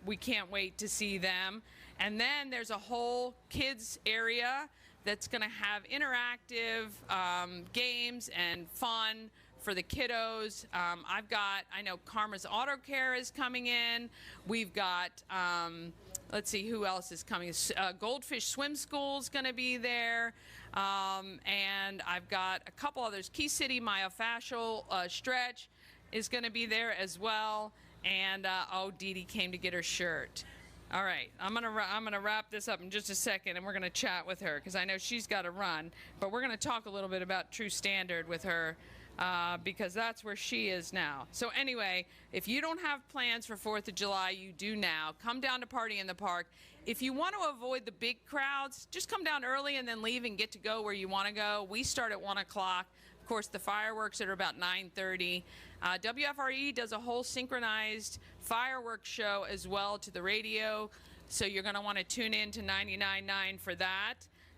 we can't wait to see them. And then there's a whole kids area that's going to have interactive games and fun for the kiddos. I know Karma's Auto Care is coming in. We've got, let's see, who else is coming? Goldfish Swim School is going to be there. And I've got a couple others. Key City Myofascial Stretch is going to be there as well. And, oh, Dee Dee came to get her shirt. All right, I'm gonna wrap this up in just a second, and we're gonna chat with her because I know she's got to run. But we're gonna talk a little bit about True Standard with her because that's where she is now. So anyway, if you don't have plans for 4th of July, you do now. Come down to Party in the Park. If you want to avoid the big crowds, just come down early and then leave and get to go where you want to go. We start at 1 o'clock. Of course, the fireworks are about 9:30. WFRE does a whole synchronized fireworks show as well to the radio, so you're going to want to tune in to 99.9 for that.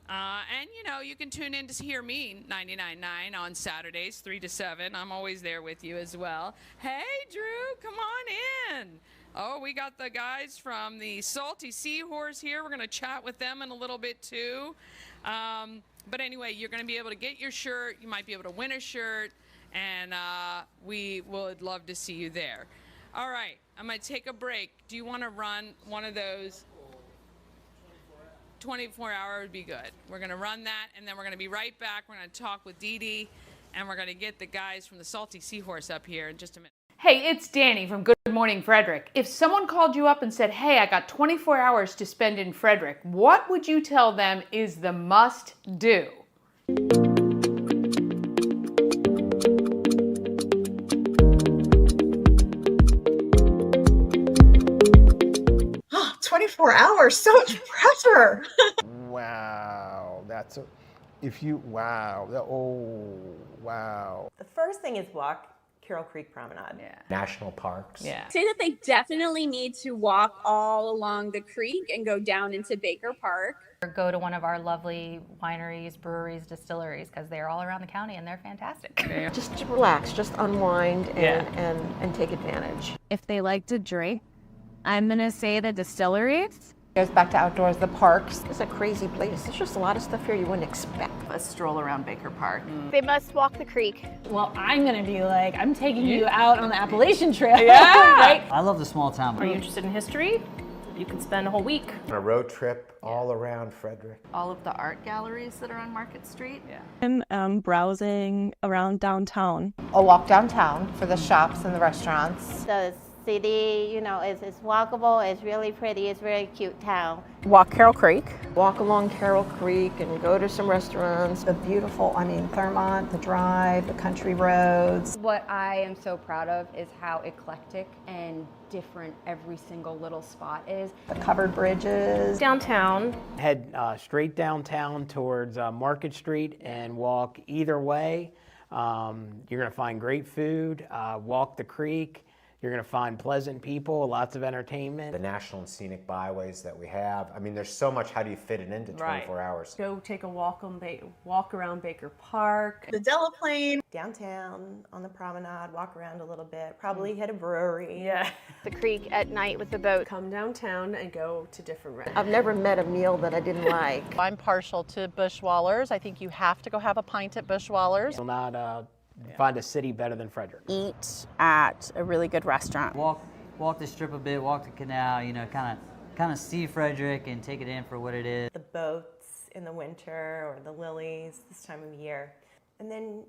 And, you know, you can tune in to hear me 99.9 on Saturdays, 3 to 7. I'm always there with you as well. Hey, Drew, come on in. Oh, we got the guys from the Salty Seahorse here. We're going to chat with them in a little bit, too. But anyway, you're going to be able to get your shirt. You might be able to win a shirt, and we would love to see you there. All right, I'm going to take a break. Do you want to run one of those? 24 hours would be good. We're going to run that, and then we're going to be right back. We're going to talk with Dee Dee, and we're going to get the guys from the Salty Seahorse up here in just a minute. Hey, it's Danny from Good Morning Frederick. If someone called you up and said, hey, I got 24 hours to spend in Frederick, what would you tell them is the must do? 24 hours, so much pressure. Wow, wow. The first thing is walk Carroll Creek Promenade. Yeah. National parks. Yeah. Say that they definitely need to walk all along the creek and go down into Baker Park. Or go to one of our lovely wineries, breweries, distilleries, because they're all around the county and they're fantastic. Yeah. Just relax, just unwind and take advantage. If they like to drink, I'm gonna say the distilleries. Goes back to outdoors, the parks. It's a crazy place. There's just a lot of stuff here you wouldn't expect. A stroll around Baker Park. They must walk the creek. Well, I'm gonna be like, I'm taking you out on the Appalachian Trail. Yeah. Right? I love the small town. Are you interested in history? You can spend a whole week. On a road trip all around Frederick. All of the art galleries that are on Market Street. Yeah. And browsing around downtown. I'll walk downtown for the shops and the restaurants. The city, you know, is walkable, it's really pretty, it's a very cute town. Walk Carroll Creek. Walk along Carroll Creek and go to some restaurants. The beautiful, Claremont, the Drive, the country roads. What I am so proud of is how eclectic and different every single little spot is. The covered bridges. Downtown. Head straight downtown towards Market Street and walk either way. You're going to find great food. Walk the creek. You're going to find pleasant people, lots of entertainment. The national and scenic byways that we have. I mean, there's so much. How do you fit it into 24 hours? Go take a walk around Baker Park. The Delaplane. Downtown on the promenade, walk around a little bit, probably hit a brewery. Yeah. The creek at night with the boat. Come downtown and go to different restaurants. I've never met a meal that I didn't like. I'm partial to Bushwallers. I think you have to go have a pint at Bushwallers. You'll not find a city better than Frederick. Eat at a really good restaurant. Walk the strip a bit, walk the canal, kind of see Frederick and take it in for what it is. The boats in the winter or the lilies this time of year. And then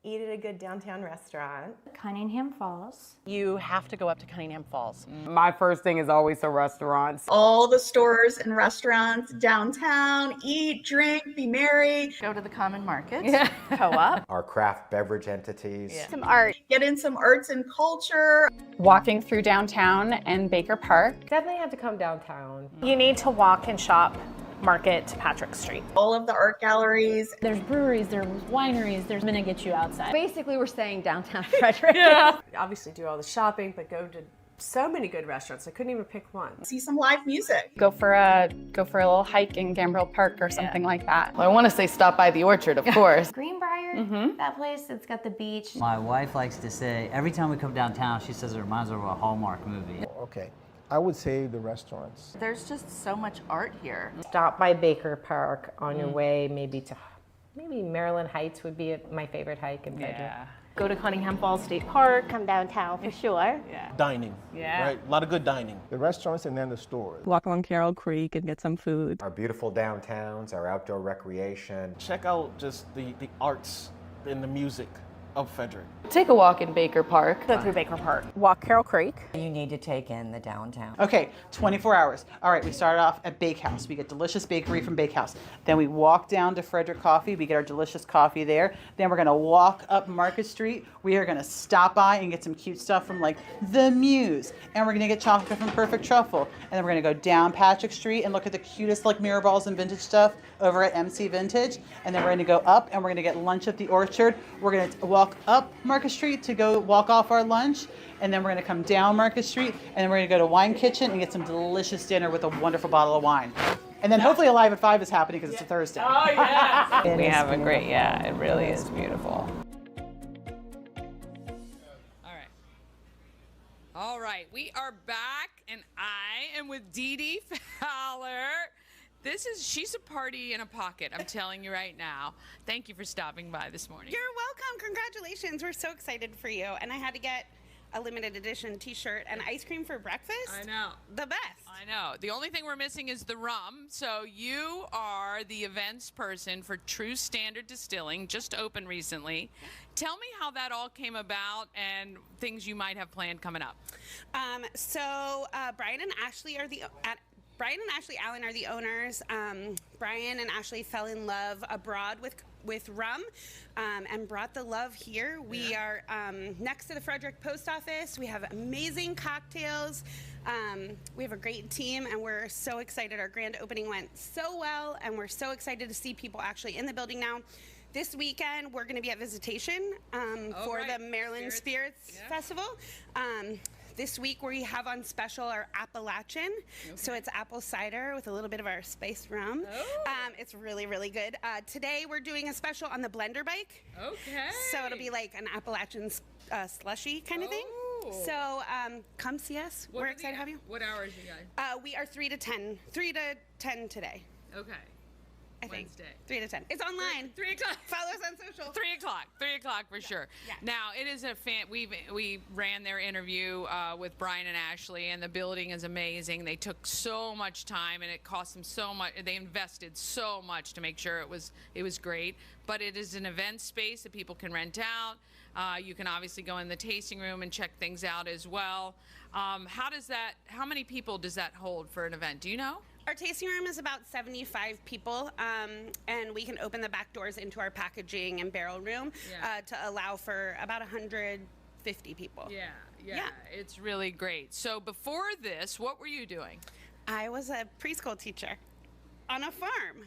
eat at a good downtown restaurant. Cunningham Falls. You have to go up to Cunningham Falls. My first thing is always the restaurants. All the stores and restaurants downtown. Eat, drink, be merry. Go to the Common Market. Yeah. Co-op. Our craft beverage entities. Some art. Get in some arts and culture. Walking through downtown and Baker Park. Definitely have to come downtown. You need to walk and shop Market to Patrick Street. All of the art galleries. There's breweries, there's wineries, there's gonna get you outside. Basically, we're saying downtown Frederick. Yeah. Obviously do all the shopping, but go to so many good restaurants. I couldn't even pick one. See some live music. Go for a little hike in Gambrill Park or something like that. Well, I want to say stop by the orchard, of course. Greenbrier, that place, it's got the beach. My wife likes to say, every time we come downtown, she says it reminds her of a Hallmark movie. Okay, I would say the restaurants. There's just so much art here. Stop by Baker Park on your way, maybe Maryland Heights would be my favorite hike in Frederick. Yeah. Go to Cunningham Falls State Park. Come downtown for sure. Yeah. Dining. Yeah. Right? A lot of good dining. The restaurants and then the stores. Walk along Carroll Creek and get some food. Our beautiful downtowns, our outdoor recreation. Check out just the arts and the music of Frederick. Take a walk in Baker Park. Go through Baker Park. Walk Carroll Creek. You need to take in the downtown. Okay, 24 hours. All right, we started off at Bakehouse. We get delicious bakery from Bakehouse. Then we walk down to Frederick Coffee. We get our delicious coffee there. Then we're gonna walk up Market Street. We are gonna stop by and get some cute stuff from like The Muse. And we're gonna get chocolate from Perfect Truffle. And then we're gonna go down Patrick Street and look at the cutest like mirror balls and vintage stuff over at MC Vintage. And then we're gonna go up and we're gonna get lunch at the Orchard. We're gonna walk up Market Street to go walk off our lunch, and then we're going to come down Market Street, and then we're going to go to Wine Kitchen and get some delicious dinner with a wonderful bottle of wine. And then hopefully Alive at 5 is happening because it's a Thursday. Oh, yeah. We have a great, it really is beautiful. All right, we are back, and I am with Dee Dee Fowler. She's a party in a pocket, I'm telling you right now. Thank you for stopping by this morning. You're welcome. Congratulations. We're so excited for you. And I had to get a limited edition T-shirt and ice cream for breakfast. I know. The best. I know. The only thing we're missing is the rum. So you are the events person for True Standard Distilling, just opened recently. Tell me how that all came about and things you might have planned coming up. Brian and Ashley Allen are the owners. Brian and Ashley fell in love abroad with rum and brought the love here. We are next to the Frederick Post Office. We have amazing cocktails. We have a great team, and we're so excited. Our grand opening went so well, and we're so excited to see people actually in the building now. This weekend, we're going to be at Visitation for the Maryland Spirits Festival. This week we have on special our Appalachian. So it's apple cider with a little bit of our spiced rum. It's really, really good. Today we're doing a special on the blender bike. Okay. So it'll be like an Appalachian slushy kind of thing. So come see us. We're excited to have you. What hours you guys? We are 3 to 10. 3 to 10 today. Okay. I think. Wednesday. 3 to 10. It's online. 3 o'clock. Follow us on social. 3 o'clock. 3 o'clock for sure. Yeah. Now it is a fan. We ran their interview with Brian and Ashley, and the building is amazing. They took so much time, and it cost them so much. They invested so much to make sure it was great. But it is an event space that people can rent out. You can obviously go in the tasting room and check things out as well. How many people does that hold for an event? Do you know? Our tasting room is about 75 people, and we can open the back doors into our packaging and barrel room to allow for about 150 people. Yeah, it's really great. So before this, what were you doing? I was a preschool teacher on a farm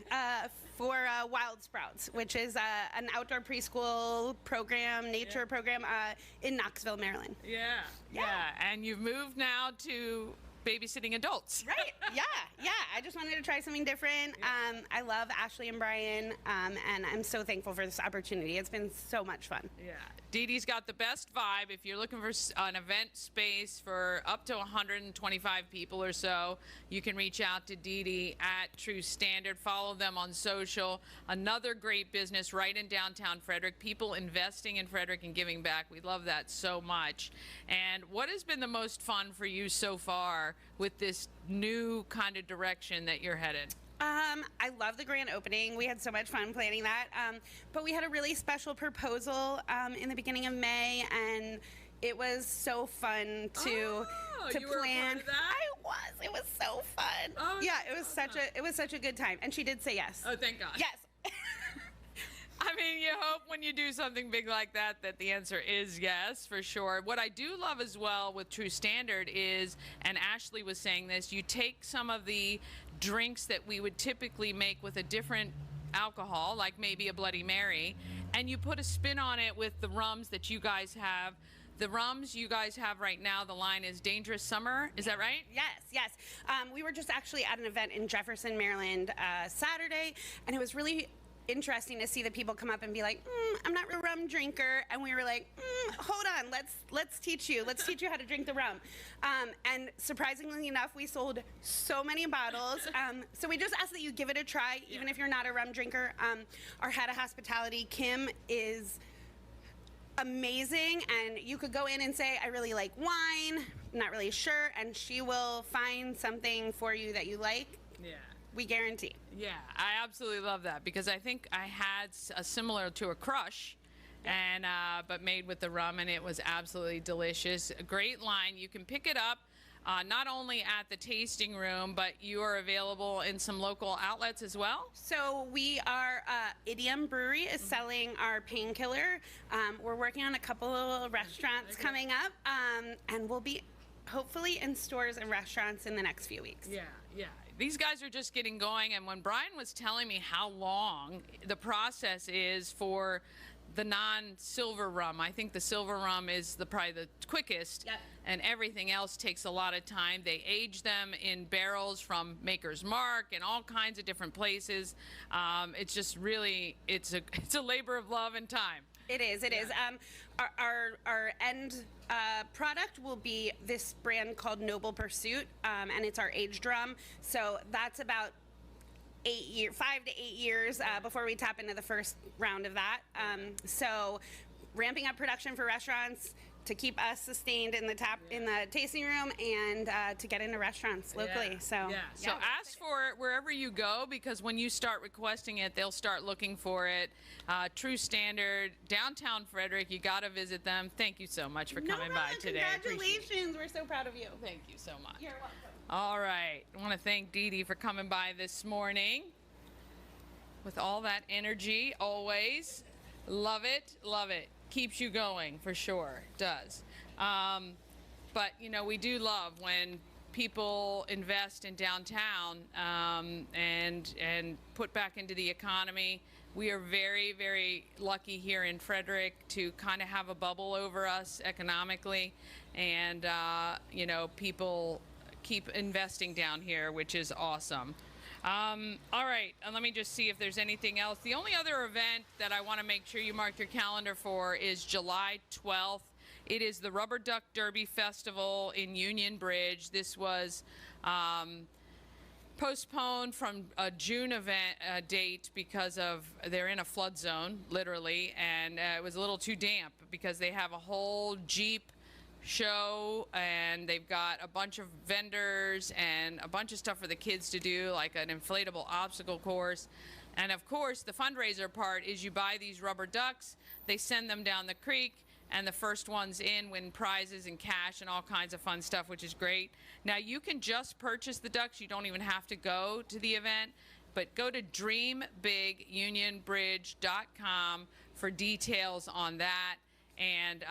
for Wild Sprouts, which is an outdoor preschool program, nature program in Knoxville, Maryland. Yeah. And you've moved now to babysitting adults. Right. Yeah. I just wanted to try something different. I love Ashley and Brian, and I'm so thankful for this opportunity. It's been so much fun. Yeah. Dee Dee's got the best vibe. If you're looking for an event space for up to 125 people or so, you can reach out to Dee Dee at True Standard. Follow them on social. Another great business right in downtown Frederick. People investing in Frederick and giving back. We love that so much. And what has been the most fun for you so far with this new kind of direction that you're headed? I love the grand opening. We had so much fun planning that. But we had a really special proposal in the beginning of May, and it was so fun to you plan. Were a part of that? I was. It was so fun. Oh, yeah, it was such a good time, and she did say yes. Oh, thank God. Yes. I mean, you hope when you do something big like that the answer is yes, for sure. What I do love as well with True Standard is, and Ashley was saying this, you take some of the drinks that we would typically make with a different alcohol, like maybe a Bloody Mary, and you put a spin on it with the rums that you guys have. The rums you guys have right now, the line is Dangerous Summer. Is that right? Yes. We were just actually at an event in Jefferson, Maryland, Saturday, and it was really interesting to see the people come up and be like, I'm not a rum drinker, and we were like, hold on, let's teach you how to drink the rum. And surprisingly enough, we sold so many bottles. So we just ask that you give it a try, even if you're not a rum drinker. Our head of hospitality, Kim, is amazing, and you could go in and say, I really like wine, I'm not really sure, and she will find something for you that you like. Yeah. We guarantee. Yeah, I absolutely love that, because I think I had a similar to a Crush, and but made with the rum, and it was absolutely delicious. A great line. You can pick it up not only at the tasting room, but you are available in some local outlets as well. So we are, Idiom Brewery is selling our painkiller. We're working on a couple of restaurants coming up, and we'll be hopefully in stores and restaurants in the next few weeks. Yeah. These guys are just getting going, and when Brian was telling me how long the process is for the non-silver rum, I think the silver rum is probably the quickest, and everything else takes a lot of time. They age them in barrels from Maker's Mark and all kinds of different places. It's just really, it's a labor of love and time. It is. Our end product will be this brand called Noble Pursuit, and it's our aged rum. So that's about 5 to 8 years before we tap into the first round of that. So ramping up production for restaurants, to keep us sustained in the tasting room and to get into restaurants locally. Yeah. So So ask for it wherever you go, because when you start requesting it, they'll start looking for it. True Standard, downtown Frederick. You got to visit them. Thank you so much for coming by today. Congratulations. We're so proud of you. Thank you so much. You're welcome. All right. I want to thank Dee Dee for coming by this morning with all that energy, always. Love it, love it. Keeps you going, for sure. It does. But, you know, we do love when people invest in downtown and put back into the economy. We are very, very lucky here in Frederick to kind of have a bubble over us economically. And, you know, people keep investing down here, which is awesome. All right, and let me just see if there's anything else. The only other event that I want to make sure you mark your calendar for is July 12th. It is the Rubber Duck Derby Festival in Union Bridge. This was postponed from a June event date because of they're in a flood zone, literally, and it was a little too damp because they have a whole Jeep show and they've got a bunch of vendors and a bunch of stuff for the kids to do, like an inflatable obstacle course. And of course, the fundraiser part is you buy these rubber ducks, they send them down the creek, and the first ones in win prizes and cash and all kinds of fun stuff, which is great. Now, you can just purchase the ducks. You don't even have to go to the event, but go to dreambigunionbridge.com for details on that. And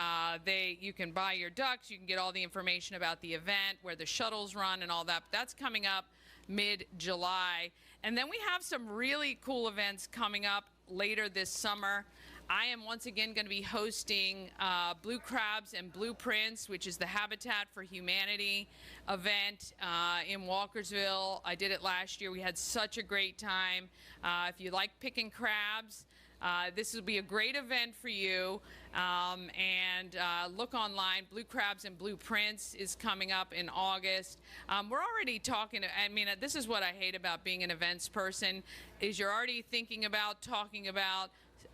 you can buy your ducks. You can get all the information about the event, where the shuttles run and all that. But that's coming up mid-July. And then we have some really cool events coming up later this summer. I am once again going to be hosting Blue Crabs and Blueprints, which is the Habitat for Humanity event in Walkersville. I did it last year. We had such a great time. If you like picking crabs, this will be a great event for you. Look online. Blue Crabs and Blueprints is coming up in August. We're already talking. I mean, this is what I hate about being an events person, is you're already thinking about talking about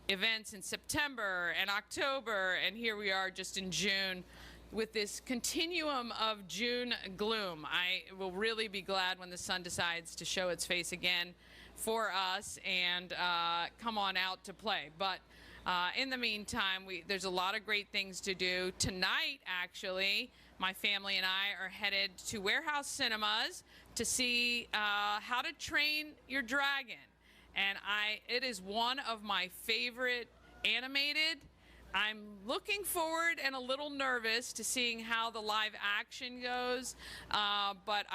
events in September and October, and here we are just in June with this continuum of June gloom. I will really be glad when the sun decides to show its face again for us and come on out to play. But in the meantime, there's a lot of great things to do. Tonight, actually, my family and I are headed to Warehouse Cinemas to see How to Train Your Dragon. And it is one of my favorite animated. I'm looking forward and a little nervous to seeing how the live action goes. But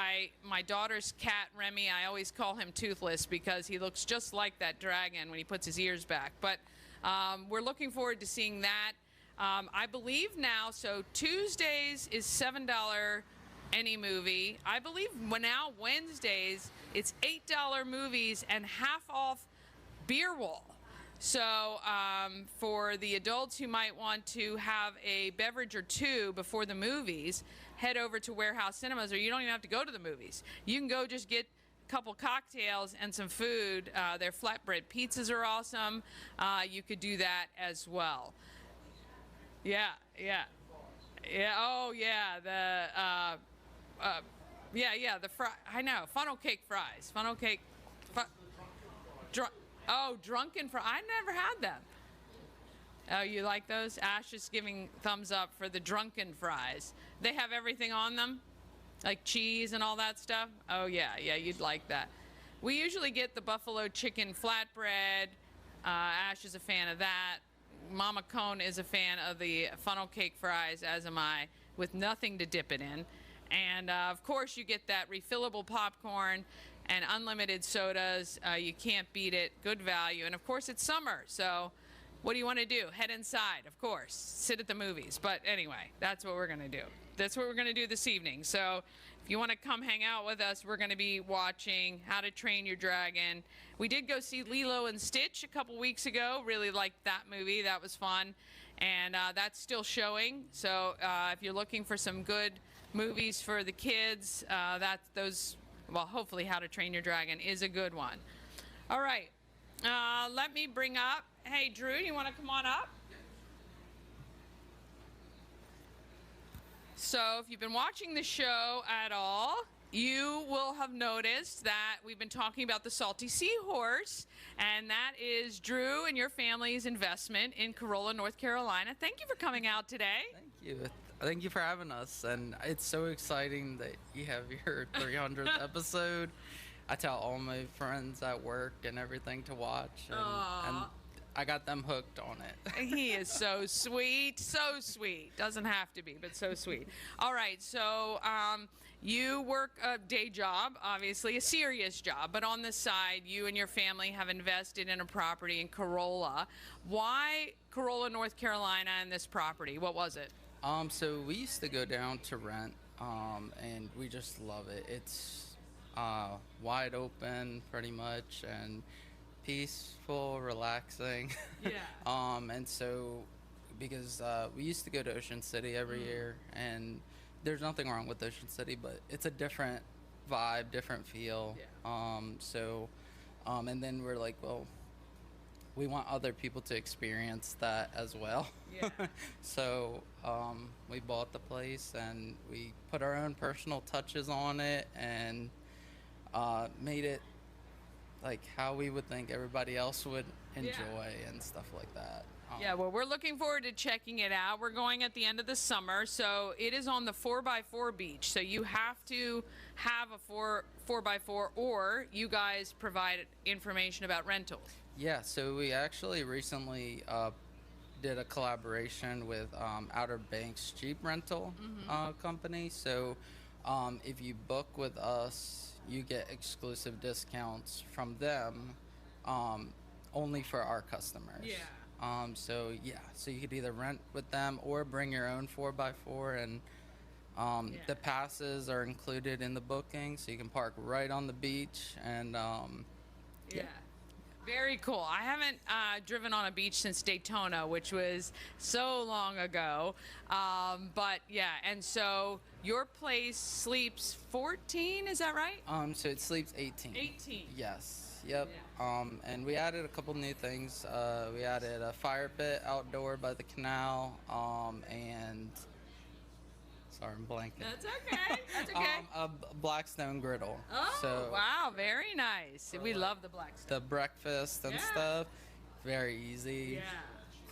my daughter's cat, Remy, I always call him Toothless because he looks just like that dragon when he puts his ears back. But we're looking forward to seeing that. I believe now, so Tuesdays is $7 any movie. I believe now Wednesdays it's $8 movies and half off Beer Wall. So for the adults who might want to have a beverage or two before the movies, head over to Warehouse Cinemas, or you don't even have to go to the movies. You can go just get a couple cocktails and some food. Their flatbread pizzas are awesome. You could do that as well. Yeah. Oh yeah, the I know, funnel cake fries. Drunken fries. I never had them. Oh, you like those? Ash is giving thumbs up for the drunken fries. They have everything on them, like cheese and all that stuff. Oh yeah, you'd like that. We usually get the buffalo chicken flatbread. Ash is a fan of that. Mama Cone is a fan of the funnel cake fries, as am I, with nothing to dip it in. And of course, you get that refillable popcorn and unlimited sodas. You can't beat it. Good value. And of course, it's summer. So what do you want to do? Head inside, of course. Sit at the movies. But anyway, that's what we're going to do. That's what we're going to do this evening. So if you want to come hang out with us, we're going to be watching How to Train Your Dragon. We did go see Lilo and Stitch a couple weeks ago. Really liked that movie. That was fun. And that's still showing. So if you're looking for some good movies for the kids, hopefully How to Train Your Dragon is a good one. All right, let me bring up, hey Drew, you want to come on up? So if you've been watching the show at all, you will have noticed that we've been talking about the Salty Seahorse, and that is Drew and your family's investment in Corolla, North Carolina. Thank you for coming out today. Thank you. Thank you for having us, and it's so exciting that you have your 300th episode. I tell all my friends at work and everything to watch, and I got them hooked on it. He is so sweet, so sweet. Doesn't have to be, but so sweet. All right, so you work a day job, obviously, a serious job, but on the side, you and your family have invested in a property in Corolla. Why Corolla, North Carolina, and this property? What was it? So we used to go down to rent, and we just love it. It's wide open, pretty much, and peaceful, relaxing. Yeah. And so, because we used to go to Ocean City every year, and there's nothing wrong with Ocean City, but it's a different vibe, different feel. Yeah. And then we're like, well, we want other people to experience that as well. Yeah. So we bought the place, and we put our own personal touches on it, and made it like how we would think everybody else would enjoy and stuff like that. Yeah, well, we're looking forward to checking it out. We're going at the end of the summer, so it is on the 4x4 beach. So you have to have a 4x4, or you guys provide information about rentals. Yeah, so we actually recently did a collaboration with Outer Banks Jeep Rental company. So if you book with us, you get exclusive discounts from them, only for our customers. Yeah. So you could either rent with them or bring your own 4x4, and the passes are included in the booking, so you can park right on the beach, and yeah. Very cool. I haven't driven on a beach since Daytona, which was so long ago. But yeah, and so your place sleeps 14, is that right? So it sleeps 18. 18. Yes. Yep. And we added a couple new things. We added a fire pit outdoor by the canal, and sorry, I'm blanking. That's okay. That's okay. A Blackstone griddle. Oh, so, wow, very nice. We love the Blackstone. The breakfast and stuff, very easy. Yeah.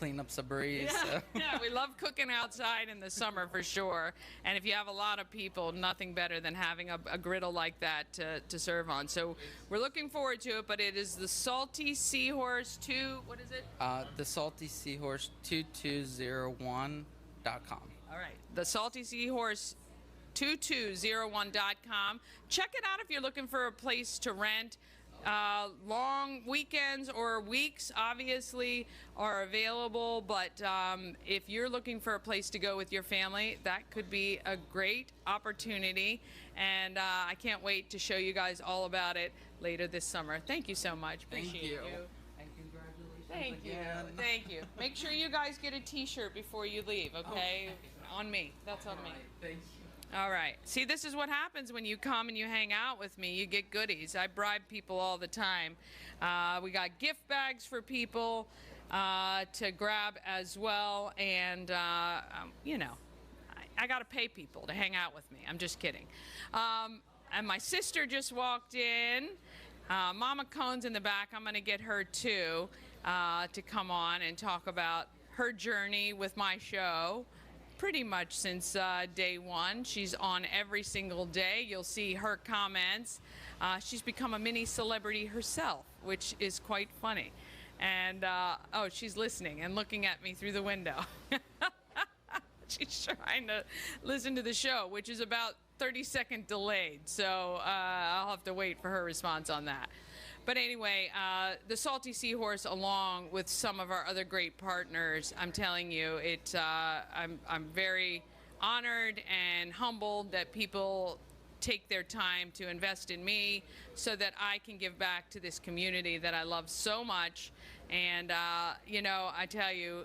Cleanup's a breeze. Yeah, So. yeah, we love cooking outside in the summer for sure. And if you have a lot of people, nothing better than having a griddle like that to serve on. So we're looking forward to it, but it is the Salty Seahorse 2, what is it? The Salty Seahorse 2201.com. All right, the Salty Seahorse 2201.com. Check it out if you're looking for a place to rent. Long weekends or weeks obviously are available, but if you're looking for a place to go with your family, that could be a great opportunity, and I can't wait to show you guys all about it later this summer. Thank you so much. Appreciate you. And congratulations Thank again. you. Thank you. Make sure you guys get a t-shirt before you leave, okay? On me. That's on me. Thank you. All right. See, this is what happens when you come and you hang out with me. You get goodies. I bribe people all the time. We got gift bags for people to grab as well. And, you know, I got to pay people to hang out with me. I'm just kidding. And my sister just walked in. Mama Cohn's in the back. I'm going to get her, too, to come on and talk about her journey with my show. Pretty much since day one. She's on every single day. You'll see her comments. She's become a mini celebrity herself, which is quite funny. And, oh, she's listening and looking at me through the window. She's trying to listen to the show, which is about 30-second delayed. So I'll have to wait for her response on that. But anyway, the Salty Seahorse, along with some of our other great partners, I'm telling you, I'm very honored and humbled that people take their time to invest in me so that I can give back to this community that I love so much. And, you know, I tell you,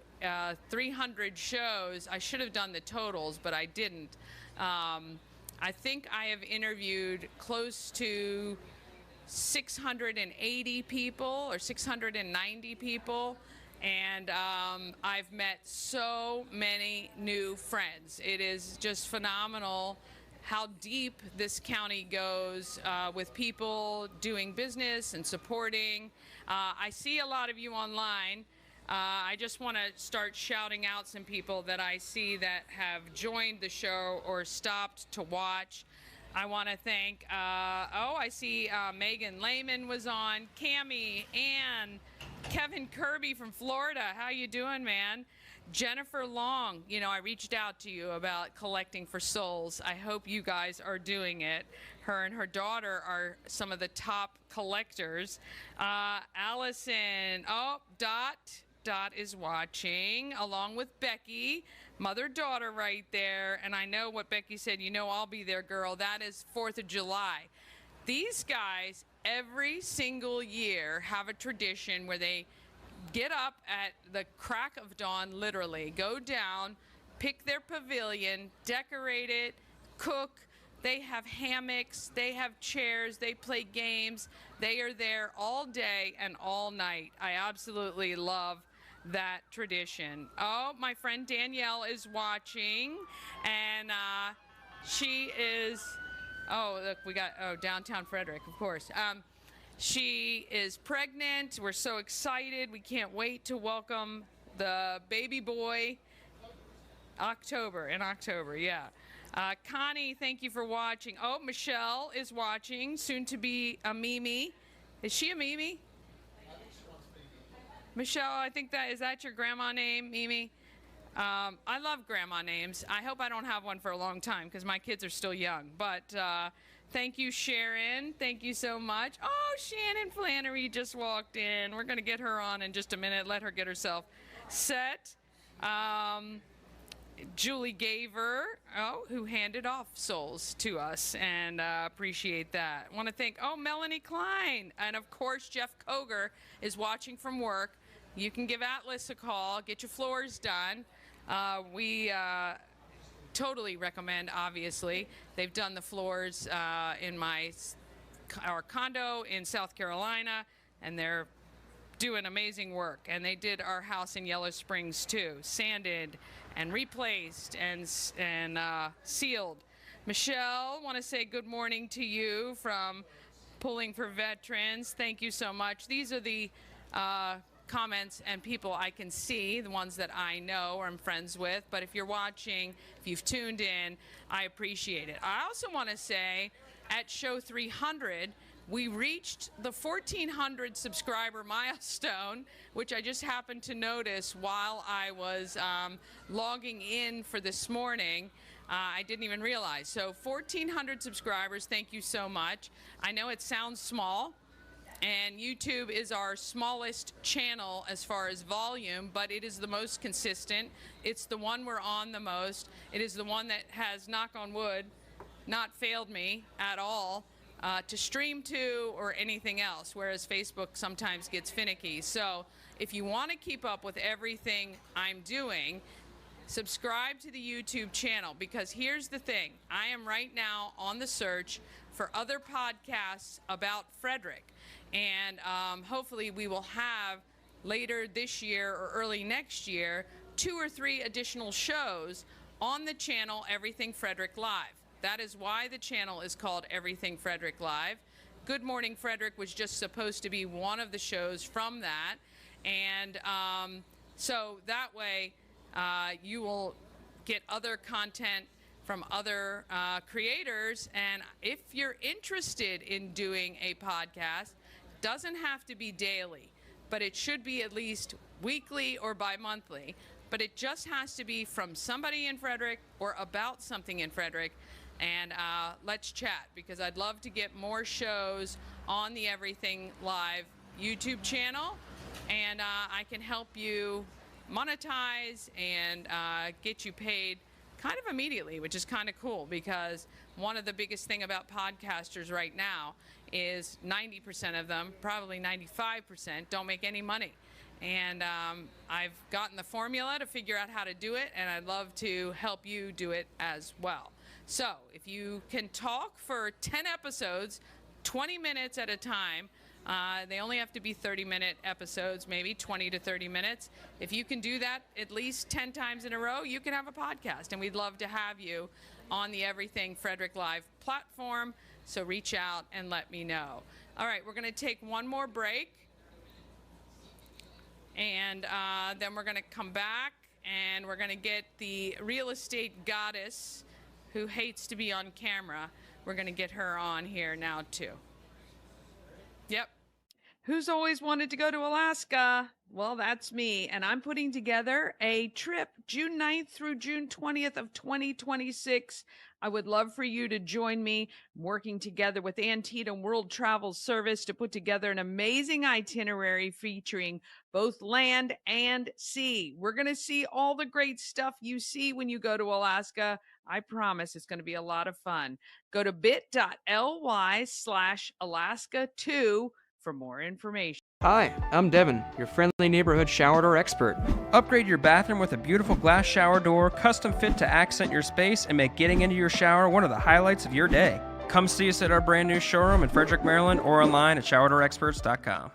300 shows, I should have done the totals, but I didn't. I think I have interviewed close to 680 people or 690 people, And I've met so many new friends. It is just phenomenal how deep this county goes with people doing business and supporting. I see a lot of you online. I just want to start shouting out some people that I see that have joined the show or stopped to watch. I want to thank, I see Megan Lehman was on, Cammie, Ann, Kevin Kirby from Florida. How you doing, man? Jennifer Long, you know, I reached out to you about collecting for souls. I hope you guys are doing it. Her and her daughter are some of the top collectors. Allison, Dot is watching, along with Becky, mother-daughter right there. And I know what Becky said, you know I'll be there, girl. That is 4th of July. These guys, every single year, have a tradition where they get up at the crack of dawn, literally, go down, pick their pavilion, decorate it, cook. They have hammocks, they have chairs, they play games. They are there all day and all night. I absolutely love that tradition. Oh, my friend Danielle is watching, and she is, look, we got, downtown Frederick, of course. She is pregnant. We're so excited. We can't wait to welcome the baby boy. In October, yeah. Connie, thank you for watching. Oh, Michelle is watching, soon to be a Mimi. Is she a Mimi? Michelle, I think is that your grandma name, Mimi? I love grandma names. I hope I don't have one for a long time because my kids are still young. But thank you, Sharon. Thank you so much. Oh, Shannon Flannery just walked in. We're going to get her on in just a minute. Let her get herself set. Julie Gaver, who handed off souls to us, and appreciate that. I want to thank, Melanie Klein. And, of course, Jeff Koger is watching from work. You can give Atlas a call. Get your floors done. We totally recommend, obviously. They've done the floors in our condo in South Carolina, and they're doing amazing work. And they did our house in Yellow Springs, too. Sanded and replaced and sealed. Michelle, want to say good morning to you from Pulling for Veterans. Thank you so much. These are the comments and people I can see, the ones that I know or I'm friends with. But if you're watching, if you've tuned in, I appreciate it. I also want to say at Show 300, we reached the 1,400 subscriber milestone, which I just happened to notice while I was logging in for this morning. I didn't even realize. So 1,400 subscribers, thank you so much. I know it sounds small, and YouTube is our smallest channel as far as volume, but it is the most consistent. It's the one we're on the most. It is the one that has, knock on wood, not failed me at all to stream to or anything else, whereas Facebook sometimes gets finicky. So if you want to keep up with everything I'm doing, subscribe to the YouTube channel, because here's the thing. I am right now on the search for other podcasts about Frederick. And hopefully we will have later this year or early next year 2 or 3 additional shows on the channel Everything Frederick Live. That is why the channel is called Everything Frederick Live. Good Morning Frederick was just supposed to be one of the shows from that. And so that way you will get other content from other creators. And if you're interested in doing a podcast, doesn't have to be daily, but it should be at least weekly or bi-monthly. But it just has to be from somebody in Frederick or about something in Frederick. And let's chat, because I'd love to get more shows on the Everything Live YouTube channel, and I can help you monetize and get you paid kind of immediately, which is kind of cool, because one of the biggest thing about podcasters right now is 90% of them, probably 95%, don't make any money. And I've gotten the formula to figure out how to do it, and I'd love to help you do it as well. So if you can talk for 10 episodes, 20 minutes at a time, They only have to be 30-minute episodes, maybe 20 to 30 minutes. If you can do that at least 10 times in a row, you can have a podcast, and we'd love to have you on the Everything Frederick Live platform. So reach out and let me know. All right, we're going to take one more break, and then we're going to come back, and we're going to get the real estate goddess who hates to be on camera. We're going to get her on here now, too. Yep. Who's always wanted to go to Alaska? Well, that's me, and I'm putting together a trip June 9th through June 20th of 2026. I would love for you to join me, working together with Antietam World Travel Service to put together an amazing itinerary featuring both land and sea. We're going to see all the great stuff you see when you go to Alaska. I promise it's going to be a lot of fun. Go to bit.ly/Alaska2 for more information. Hi, I'm Devin, your friendly neighborhood shower door expert. Upgrade your bathroom with a beautiful glass shower door, custom fit to accent your space and make getting into your shower one of the highlights of your day. Come see us at our brand new showroom in Frederick, Maryland, or online at showerdoorexperts.com.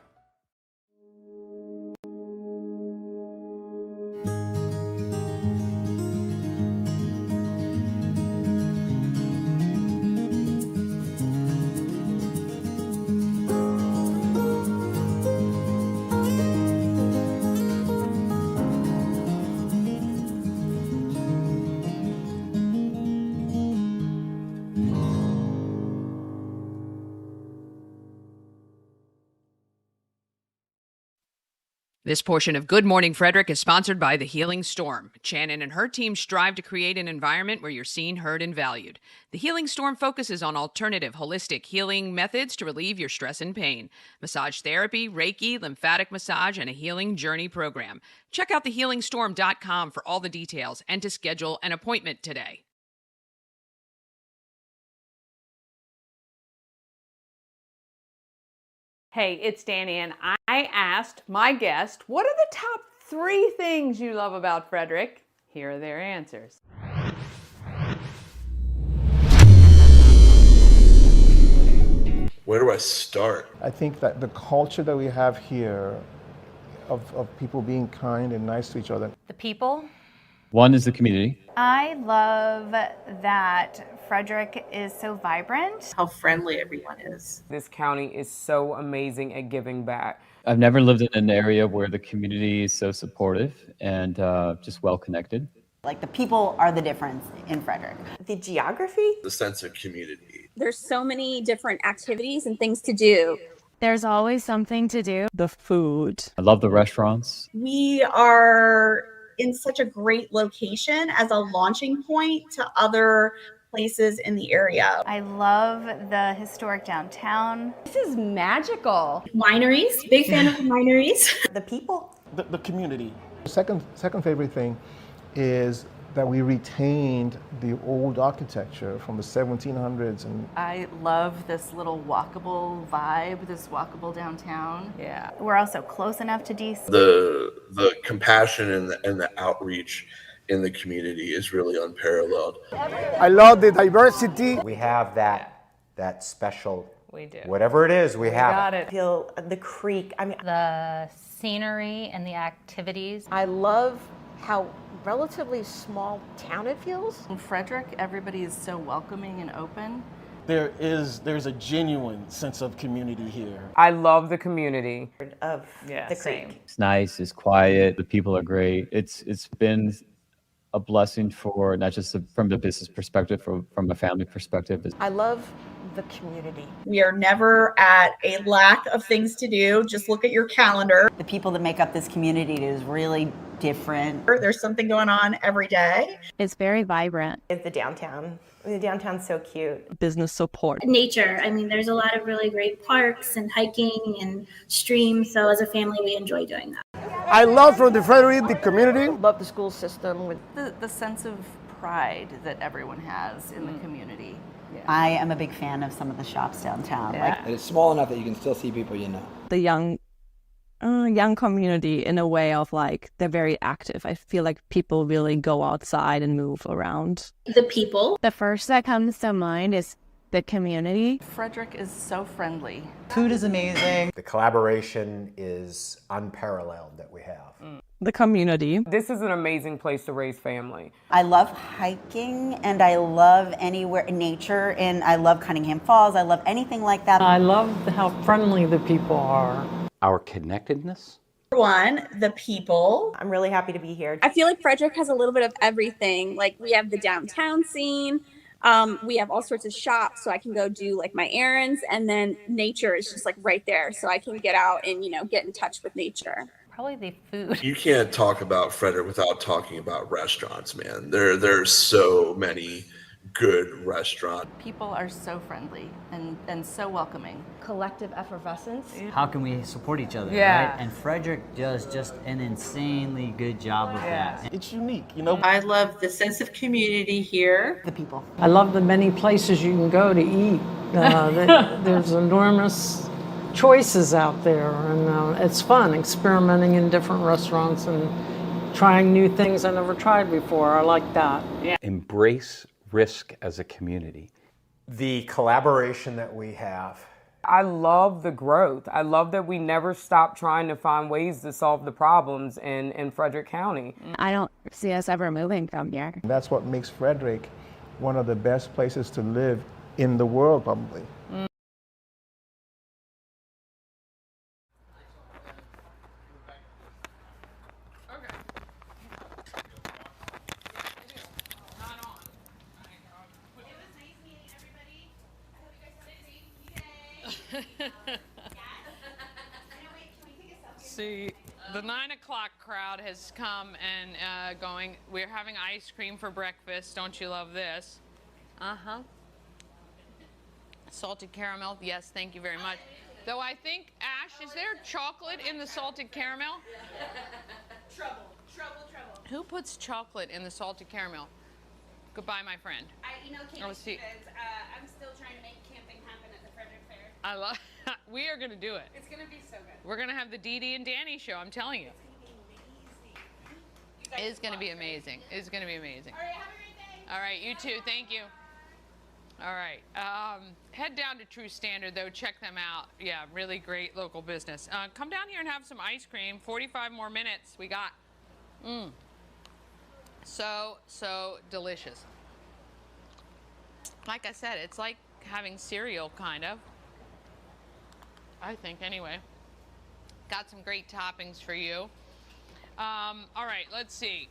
This portion of Good Morning Frederick is sponsored by The Healing Storm. Shannon and her team strive to create an environment where you're seen, heard, and valued. The Healing Storm focuses on alternative, holistic healing methods to relieve your stress and pain. Massage therapy, Reiki, lymphatic massage, and a healing journey program. Check out thehealingstorm.com for all the details and to schedule an appointment today. Hey, it's Danny, and I asked my guest, what are the top 3 things you love about Frederick? Here are their answers. Where do I start? I think that the culture that we have here of people being kind and nice to each other. The people. One is the community. I love that Frederick is so vibrant. How friendly everyone is. This county is so amazing at giving back. I've never lived in an area where the community is so supportive and just well connected. Like the people are the difference in Frederick. The geography? The sense of community. There's so many different activities and things to do. There's always something to do. The food. I love the restaurants. We are in such a great location as a launching point to other places in the area. I love the historic downtown. This is magical. Wineries, big fan of wineries. The people. The community. Second favorite thing is that we retained the old architecture from the 1700s. And I love this little walkable vibe, this walkable downtown. Yeah. We're also close enough to DC. The compassion and the outreach in the community is really unparalleled. I love the diversity. We have that special, we do. Whatever it is, we have got it. Feel the creek. I mean, The scenery and the activities. I love how relatively small town it feels. In Frederick, everybody is so welcoming and open. There's a genuine sense of community here. I love the community. Of the creek. Same. It's nice, it's quiet, the people are great. It's been a blessing for not just from the business perspective, from a family perspective. I love the community. We are never at a lack of things to do. Just look at your calendar. The people that make up this community is really different. There's something going on every day. It's very vibrant. Is the downtown. I mean, the downtown's so cute. Business support. Nature. I mean, there's a lot of really great parks and hiking and streams. So as a family, we enjoy doing that. I love from the Frederick, the community. Love the school system. With The sense of pride that everyone has in the community. Yeah. I am a big fan of some of the shops downtown. Yeah. And it's small enough that you can still see people you know. The young community in a way of like, they're very active. I feel like people really go outside and move around. The people. The first that comes to mind is the community. Frederick is so friendly. Food is amazing. The collaboration is unparalleled that we have. The community. This is an amazing place to raise family. I love hiking and I love anywhere nature, and I love Cunningham Falls. I love anything like that. I love how friendly the people are. Our connectedness. One, the people. I'm really happy to be here. I feel like Frederick has a little bit of everything. Like we have the downtown scene. We have all sorts of shops, so I can go do like my errands, and then nature is just like right there, so I can get out and get in touch with nature. Probably the food. You can't talk about Frederick without talking about restaurants, man. There's so many good restaurants. People are so friendly and so welcoming. Collective effervescence. How can we support each other, Yeah. right? And Frederick does just an insanely good job of that. It's unique, I love the sense of community here. The people. I love the many places you can go to eat. There's enormous choices out there, and it's fun experimenting in different restaurants and trying new things I never tried before. I like that. Yeah. Embrace risk as a community. The collaboration that we have. I love the growth. I love that we never stop trying to find ways to solve the problems in Frederick County. I don't see us ever moving from here. And that's what makes Frederick one of the best places to live in the world, probably. See, the 9 o'clock crowd has come and going. We're having ice cream for breakfast. Don't you love this? Uh-huh. Salted caramel. Yes, thank you very much. Though I think, Ash, is there chocolate in the salted caramel? Trouble. Who puts chocolate in the salted caramel? Goodbye, my friend. Katie Stevens, I'm still trying to make camping happen at the Frederick Fair. I love. We are going to do it. It's going to be so good. We're going to have the Dee Dee and Danny show. I'm telling you. It's going to be amazing. It's going to be amazing. All right, have a great day. All right, you too. Thank you. All right. Head down to True Standard, though. Check them out. Yeah, really great local business. Come down here and have some ice cream. 45 more minutes we got. So delicious. Like I said, it's like having cereal, kind of. I think, anyway. Got some great toppings for you. All right, let's see.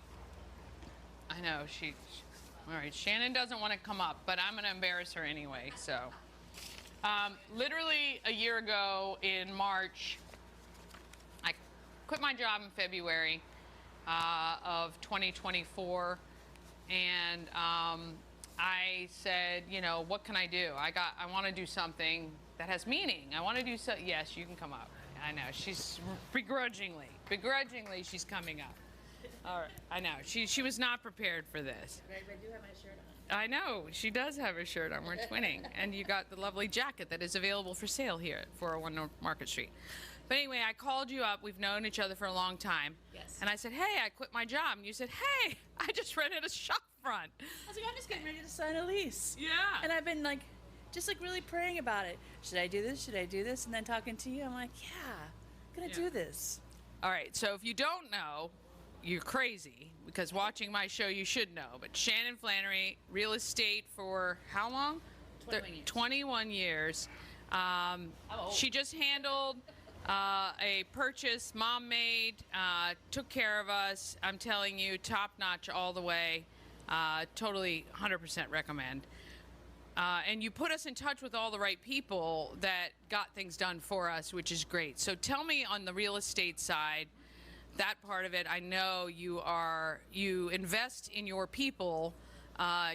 I know, all right, Shannon doesn't want to come up, but I'm going to embarrass her anyway, so. Literally a year ago in March, I quit my job in February of 2024, and I said, what can I do? I want to do something that has meaning. I want to do so. Yes, you can come up. I know, she's begrudgingly she's coming up. All right, I know, she was not prepared for this. I do have my shirt on. I know, she does have her shirt on. We're twinning. And you got the lovely jacket that is available for sale here at 401 North Market Street. But anyway, I called you up. We've known each other for a long time. Yes. And I said, hey, I quit my job. And you said, hey, I just rented a shop front. I was like, I'm just getting ready to sign a lease. Yeah. And I've been just really praying about it. Should I do this? Should I do this? And then talking to you, I'm like, yeah, I'm going to do this. All right, so if you don't know, you're crazy, because watching my show, you should know. But Shannon Flannery, real estate for how long? 21 years. She just handled a purchase Mom made, took care of us. I'm telling you, top notch all the way. Totally 100% recommend. And you put us in touch with all the right people that got things done for us, which is great. So tell me on the real estate side, that part of it, I know you invest in your people,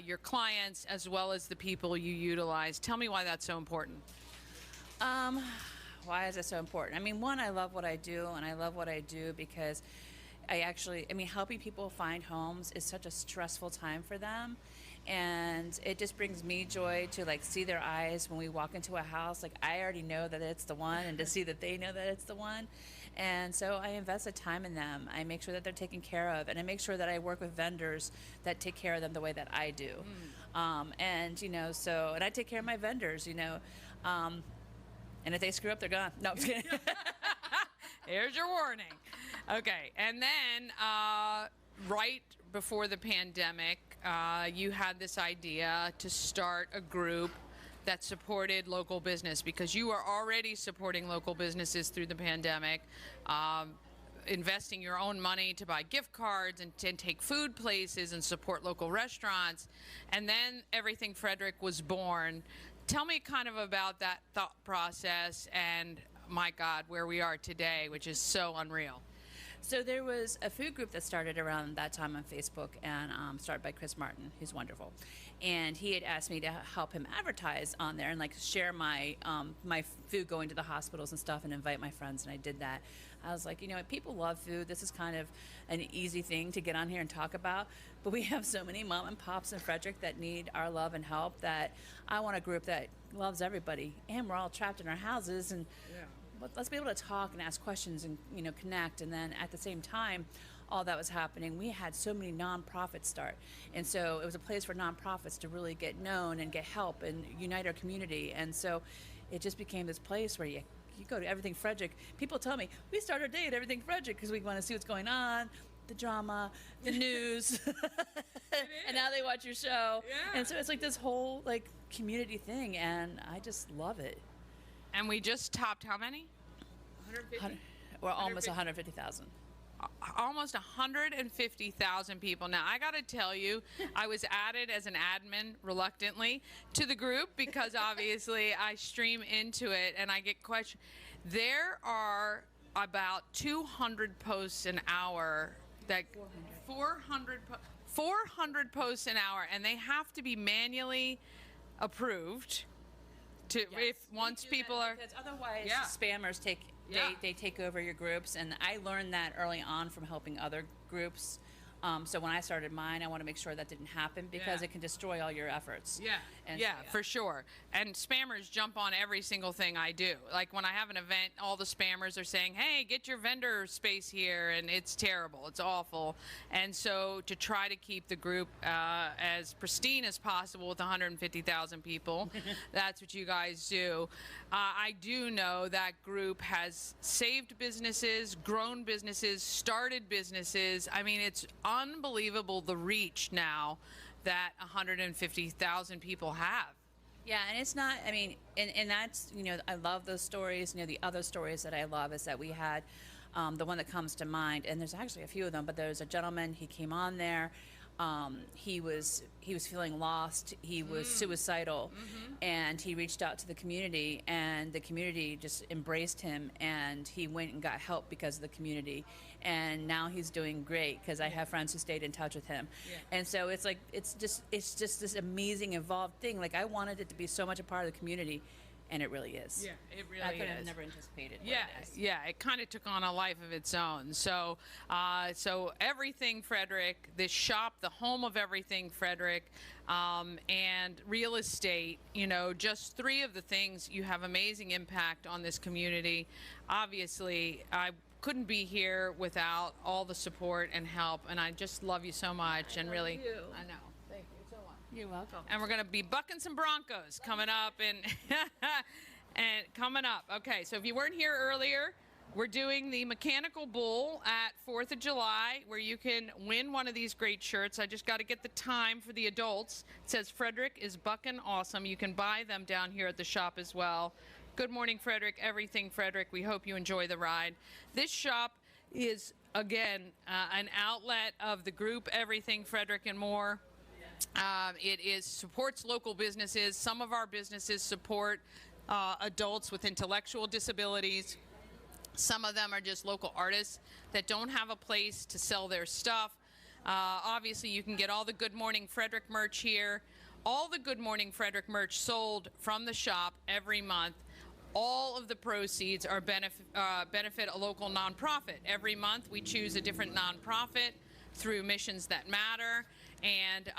your clients, as well as the people you utilize. Tell me why that's so important. Why is it so important? I mean, one, I love what I do, and I love what I do because helping people find homes is such a stressful time for them. And it just brings me joy to see their eyes when we walk into a house. I already know that it's the one, and to see that they know that it's the one. And so I invested time in them. I make sure that they're taken care of, and I make sure that I work with vendors that take care of them the way that I do. And you know, so, and I take care of my vendors, you know, and if they screw up, they're gone. No, I'm just kidding. Here's your warning. Okay, and then right before the pandemic, you had this idea to start a group that supported local business, because you are already supporting local businesses through the pandemic, investing your own money to buy gift cards and to take food places and support local restaurants. And then Everything Frederick was born. Tell me kind of about that thought process and, my God, where we are today, which is so unreal. So there was a food group that started around that time on Facebook, and started by Chris Martin, who's wonderful. And he had asked me to help him advertise on there and like share my my food going to the hospitals and stuff, and invite my friends, and I did that. I was like, you know, people love food. This is kind of an easy thing to get on here and talk about, but we have so many mom and pops in Frederick that need our love and help that I want a group that loves everybody, and we're all trapped in our houses, and let's be able to talk and ask questions and, you know, connect. And then at the same time, all that was happening, we had so many nonprofits start. And so it was a place for nonprofits to really get known and get help and unite our community. And so it just became this place where you go to Everything Frederick. People tell me, we start our day at Everything Frederick because we want to see what's going on, the drama, the news, and now they watch your show. And so it's like this whole like community thing, and I just love it. And we just topped how many? 150? Well, almost 150,000. Almost 150,000 people. Now, I got to tell you, I was added as an admin reluctantly to the group because obviously I stream into it and I get questions. There are about 200 posts an hour. 400 posts an hour, and they have to be manually approved. Once people are, because otherwise spammers they take over your groups, and I learned that early on from helping other groups. So when I started mine, I want to make sure that didn't happen because it can destroy all your efforts. For sure. And spammers jump on every single thing I do. Like when I have an event, all the spammers are saying, hey, get your vendor space here, and it's terrible. It's awful. And so to try to keep the group as pristine as possible with 150,000 people, that's what you guys do. I do know that group has saved businesses, grown businesses, started businesses. I mean, it's unbelievable the reach now that 150,000 people have. Yeah, and it's not, I mean, and that's, you know, I love those stories. You know, the other stories that I love is that we had the one that comes to mind, and there's actually a few of them, but there's a gentleman, he came on there. He was feeling lost. He was suicidal, and he reached out to the community, and the community just embraced him, and he went and got help because of the community, and now he's doing great because I have friends who stayed in touch with him, and so it's like it's just this amazing involved thing. Like I wanted it to be so much a part of the community. And it really is. Yeah, it really is. I could have never anticipated. It kind of took on a life of its own. So, so Everything Frederick, this shop, the home of Everything Frederick, and real estate. You know, just three of the things. You have amazing impact on this community. Obviously, I couldn't be here without all the support and help, and I just love you so much. I know. Thank you so much. You're welcome. And we're going to be bucking some Broncos coming up and coming up. Okay, so if you weren't here earlier, we're doing the Mechanical Bull at 4th of July where you can win one of these great shirts. I just got to get the time for the adults. It says Frederick is bucking awesome. You can buy them down here at the shop as well. Good morning, Frederick. Everything Frederick. We hope you enjoy the ride. This shop is, again, an outlet of the group Everything Frederick and more. It supports local businesses. Some of our businesses support adults with intellectual disabilities. Some of them are just local artists that don't have a place to sell their stuff. Obviously, you can get all the Good Morning Frederick merch here. All the Good Morning Frederick merch sold from the shop every month. All of the proceeds are benefit a local nonprofit. Every month we choose a different nonprofit through Missions That Matter, and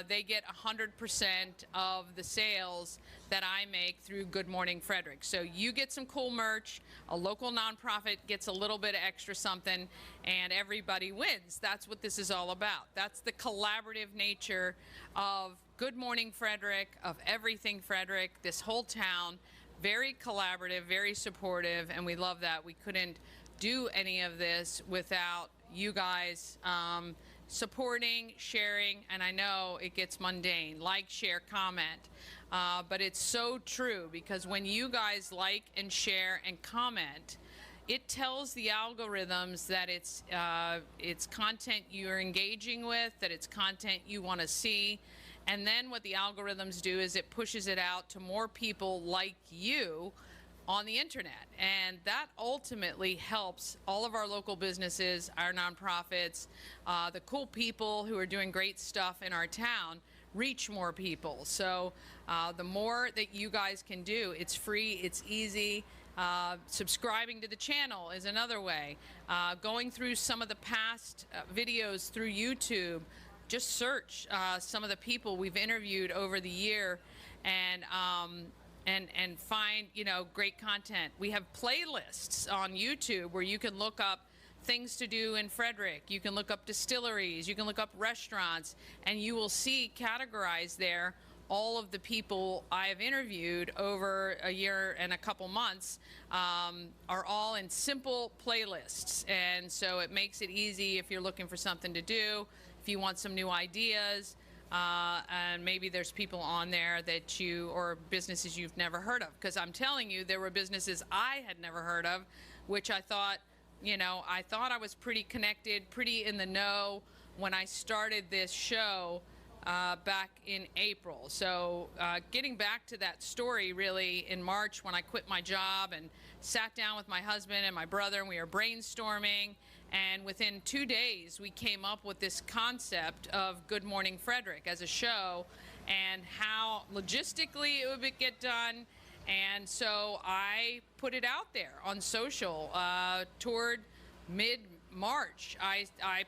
they get 100% of the sales that I make through Good Morning Frederick. So you get some cool merch, a local nonprofit gets a little bit of extra something, and everybody wins. That's what this is all about. That's the collaborative nature of Good Morning Frederick, of everything Frederick, this whole town. Very collaborative, very supportive, and we love that. We couldn't do any of this without you guys supporting, sharing, and I know it gets mundane, like, share, comment, but it's so true, because when you guys like and share and comment, it tells the algorithms that it's content you're engaging with, that it's content you want to see, and then what the algorithms do is it pushes it out to more people like you on the internet, and that ultimately helps all of our local businesses, our nonprofits, the cool people who are doing great stuff in our town reach more people. So the more that you guys can do, it's free, it's easy. Subscribing to the channel is another way. Going through some of the past videos through YouTube, just search some of the people we've interviewed over the year, and find, you know, great content. We have playlists on YouTube where you can look up things to do in Frederick. You can look up distilleries, you can look up restaurants, and you will see categorized there all of the people I have interviewed over a year and a couple months are all in simple playlists. And so it makes it easy if you're looking for something to do, if you want some new ideas, and maybe there's people on there that or businesses you've never heard of. Because I'm telling you, there were businesses I had never heard of, which I thought, you know, I thought I was pretty connected, pretty in the know when I started this show back in April. So getting back to that story, really, in March when I quit my job and sat down with my husband and my brother, and we were brainstorming, and within 2 days we came up with this concept of Good Morning Frederick as a show and how logistically it would get done. And so I put it out there on social toward mid-March. I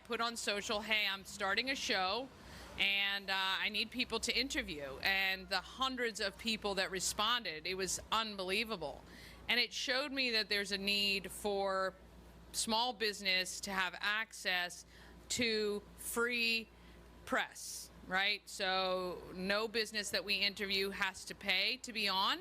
put on social, hey, I'm starting a show, and I need people to interview. And the hundreds of people that responded, it was unbelievable. And it showed me that there's a need for small business to have access to free press, right? So no business that we interview has to pay to be on.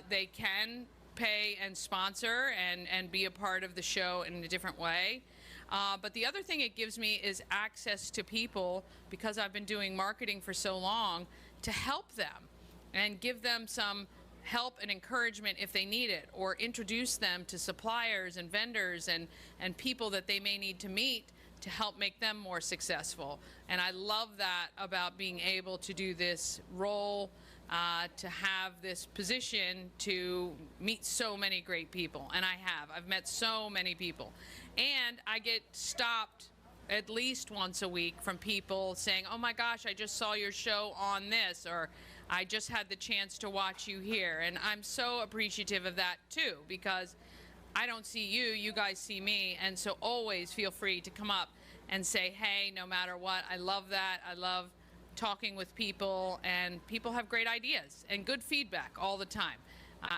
They can pay and sponsor and be a part of the show in a different way. But the other thing it gives me is access to people, because I've been doing marketing for so long, to help them and give them some help and encouragement if they need it, or introduce them to suppliers and vendors and people that they may need to meet to help make them more successful. And I love that about being able to do this role, to have this position, to meet so many great people. And I've met so many people. And I get stopped at least once a week from people saying, oh my gosh, I just saw your show on this, or I just had the chance to watch you here. And I'm so appreciative of that too, because I don't see you, you guys see me. And so always feel free to come up and say, hey, no matter what. I love that. I love talking with people, and people have great ideas and good feedback all the time.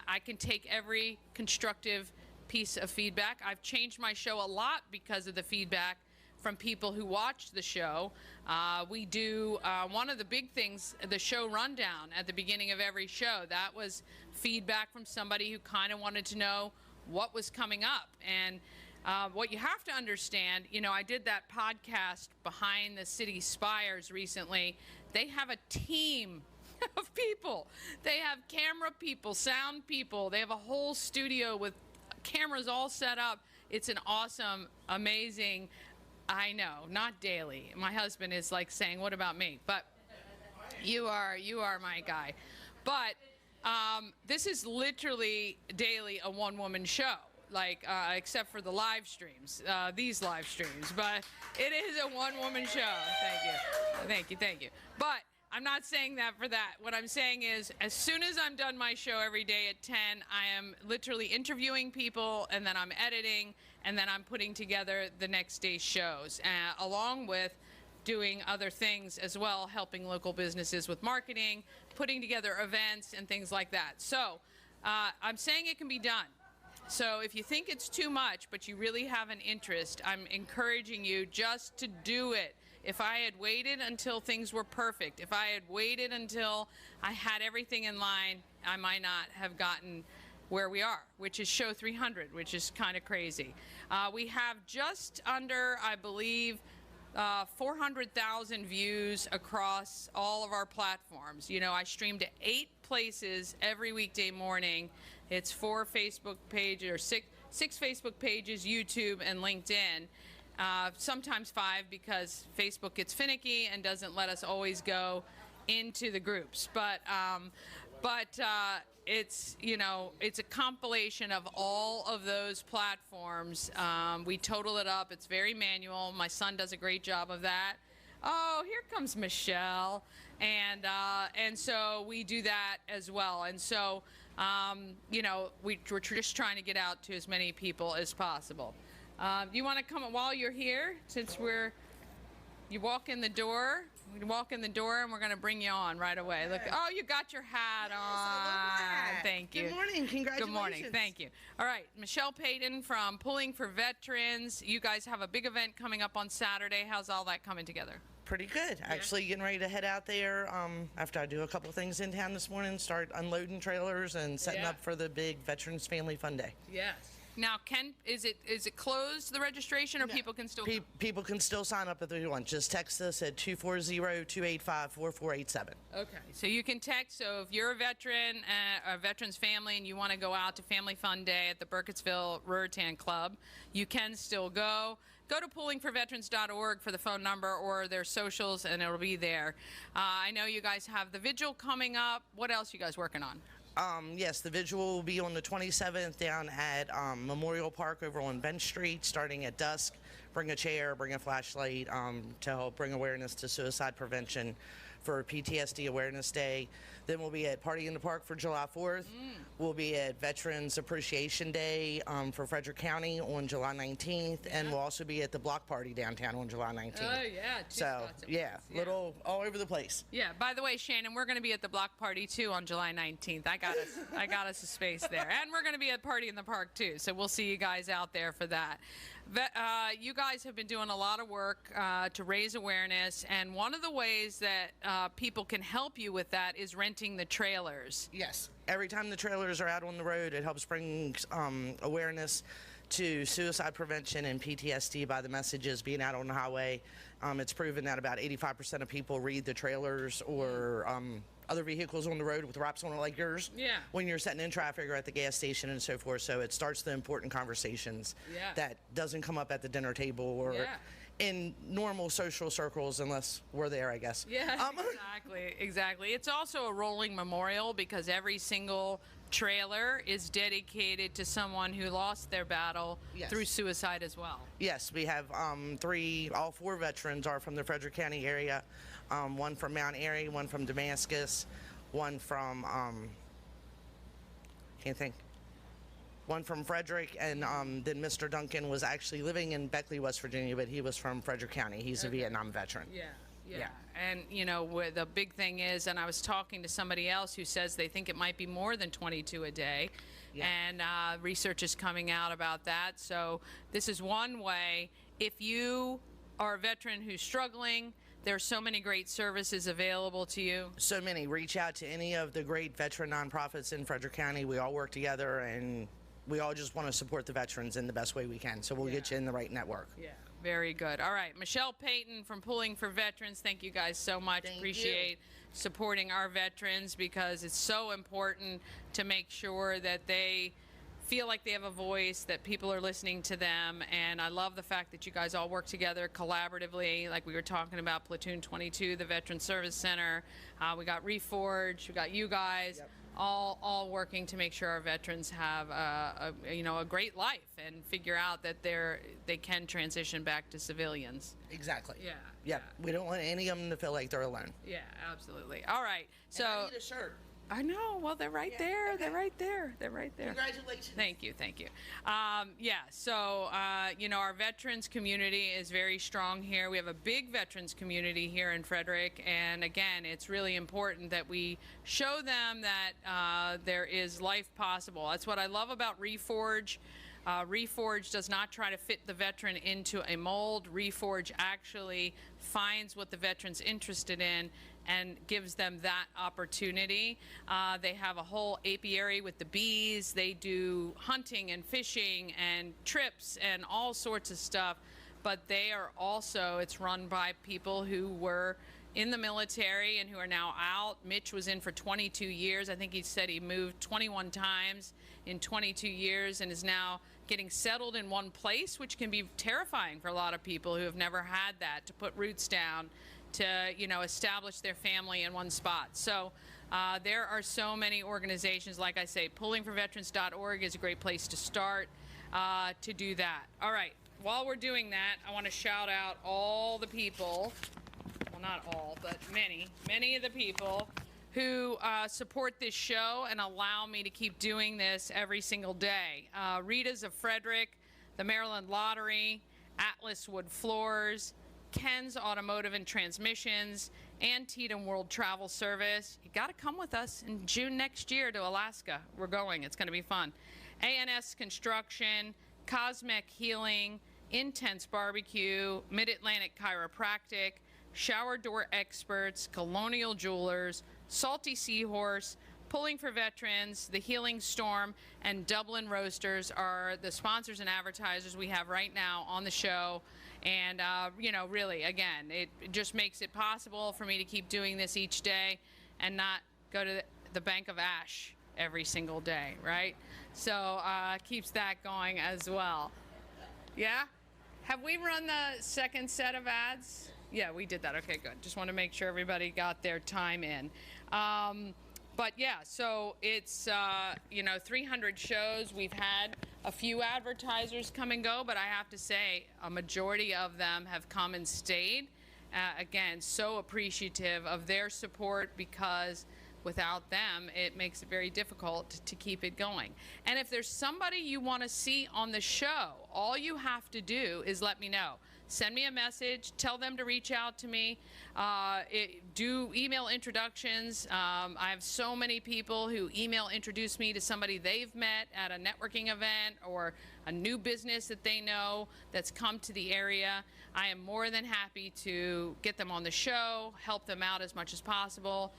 I can take every constructive piece of feedback. I've changed my show a lot because of the feedback from people who watch the show. We do one of the big things, the show rundown at the beginning of every show. That was feedback from somebody who kind of wanted to know what was coming up. And what you have to understand, you know, I did that podcast Behind the City Spires recently. They have a team of people. They have camera people, sound people. They have a whole studio with cameras all set up. It's an awesome, amazing, I know, not daily. My husband is like saying, what about me? But you are my guy. But this is literally daily a one-woman show, like except for the live streams, these live streams. But it is a one-woman show. Thank you. But I'm not saying that for that. What I'm saying is, as soon as I'm done my show every day at 10, I am literally interviewing people, and then I'm editing, and then I'm putting together the next day's shows, along with doing other things as well, helping local businesses with marketing, putting together events and things like that. So I'm saying it can be done. So if you think it's too much, but you really have an interest, I'm encouraging you just to do it. If I had waited until things were perfect, if I had waited until I had everything in line, I might not have gotten where we are, which is show 300, which is kind of crazy. We have just under, I believe, 400,000 views across all of our platforms. You know, I stream to 8 places every weekday morning. It's 4 Facebook pages, or six Facebook pages, YouTube, and LinkedIn. Sometimes 5 because Facebook gets finicky and doesn't let us always go into the groups. But it's, you know, it's a compilation of all of those platforms. We total it up. It's very manual. My son does a great job of that. Oh, here comes Michelle. And so we do that as well. And so, you know, we're just trying to get out to as many people as possible. You want to come while you're here, since you walk in the door. We walk in the door and we're going to bring you on right away. Look, oh, you got your hat on. Hat. Thank you. Good morning. Congratulations. Good morning. Thank you. All right, Michelle Payton from Pulling for Veterans. You guys have a big event coming up on Saturday. How's all that coming together? Pretty good. Actually, getting ready to head out there after I do a couple things in town this morning, start unloading trailers and setting up for the big Veterans Family Fun Day. Yes. Now, is it closed, the registration, or people can still people can still sign up if they want. Just text us at 240-285-4487. Okay, so you can text. So if you're a veteran, a veteran's family, and you want to go out to Family Fun Day at the Burkittsville Ruritan Club, you can still go. Go to pullingforveterans.org for the phone number or their socials, and it'll be there. I know you guys have the vigil coming up. What else are you guys working on? Yes, the vigil will be on the 27th down at Memorial Park over on Bench Street, starting at dusk. Bring a chair, bring a flashlight to help bring awareness to suicide prevention for PTSD Awareness Day. Then we'll be at Party in the Park for July 4th. We'll be at Veterans Appreciation Day for Frederick County on July 19th. And we'll also be at the Block Party downtown on July 19th. Oh, yeah. So, yeah, little all over the place. Yeah, by the way, Shannon, we're going to be at the Block Party, too, on July 19th. I got us a space there. And we're going to be at Party in the Park, too. So we'll see you guys out there for that. You guys have been doing a lot of work to raise awareness, and one of the ways that people can help you with that is renting the trailers. Yes. Every time the trailers are out on the road, it helps bring awareness to suicide prevention and PTSD by the messages being out on the highway. It's proven that about 85% of people read the trailers or other vehicles on the road with wraps on it like yours. Yeah. When you're sitting in traffic or at the gas station and so forth. So it starts the important conversations that doesn't come up at the dinner table or in normal social circles unless we're there, I guess. Yeah, exactly. It's also a rolling memorial because every single trailer is dedicated to someone who lost their battle through suicide as well. Yes, we have all 4 veterans are from the Frederick County area. One from Mount Airy, one from Damascus, one from, one from Frederick, and then Mr. Duncan was actually living in Beckley, West Virginia, but he was from Frederick County. He's a Vietnam veteran. Yeah. And, you know, the big thing is, and I was talking to somebody else who says they think it might be more than 22 a day. And research is coming out about that. So this is one way. If you are a veteran who's struggling, there's so many great services available to you. So many. Reach out to any of the great veteran nonprofits in Frederick County. We all work together, and we all just want to support the veterans in the best way we can. So we'll get you in the right network. Yeah. Very good. All right. Michelle Payton from Pulling for Veterans, thank you guys so much. Appreciate supporting our veterans because it's so important to make sure that they feel like they have a voice, that people are listening to them. And I love the fact that you guys all work together collaboratively, like we were talking about Platoon 22, the Veteran Service Center. We got Reforge, we got you guys. All working to make sure our veterans have a great life and figure out that they can transition back to civilians. Exactly. Yeah. We don't want any of them to feel like they're alone. Yeah, absolutely. All right. So and I need a shirt. I know. Well, they're right there. They're right there. They're right there. Congratulations. Thank you. Thank you. So, our veterans community is very strong here. We have a big veterans community here in Frederick. And again, it's really important that we show them that there is life possible. That's what I love about Reforge. Reforge does not try to fit the veteran into a mold. Reforge actually finds what the veteran's interested in and gives them that opportunity. They have a whole apiary with the bees. They do hunting and fishing and trips and all sorts of stuff. But they are also, it's run by people who were in the military and who are now out. Mitch was in for 22 years. I think he said he moved 21 times in 22 years and is now getting settled in one place, which can be terrifying for a lot of people who have never had that, to put roots down, to establish their family in one spot. So there are so many organizations. Like I say, pullingforveterans.org is a great place to start to do that. All right, while we're doing that, I want to shout out all the people, well, not all, but many of the people who support this show and allow me to keep doing this every single day. Rita's of Frederick, the Maryland Lottery, Atlas Wood Floors, Ken's Automotive and Transmissions, Antietam World Travel Service. You got to come with us in June next year to Alaska. We're going. It's going to be fun. ANS Construction, Cosmic Healing, Intense Barbecue, Mid-Atlantic Chiropractic, Shower Door Experts, Colonial Jewelers, Salty Seahorse, Pulling for Veterans, The Healing Storm, and Dublin Roasters are the sponsors and advertisers we have right now on the show. And, really, again, it just makes it possible for me to keep doing this each day and not go to the Bank of Ash every single day, right? So keeps that going as well. Yeah? Have we run the second set of ads? Yeah, we did that. Okay, good. Just want to make sure everybody got their time in. But yeah, so it's, 300 shows. We've had a few advertisers come and go, but I have to say a majority of them have come and stayed. Again, so appreciative of their support, because without them, it makes it very difficult to keep it going. And if there's somebody you want to see on the show, all you have to do is let me know. Send me a message, tell them to reach out to me, do email introductions. I have so many people who email introduce me to somebody they've met at a networking event or a new business that they know that's come to the area. I am more than happy to get them on the show, help them out as much as possible,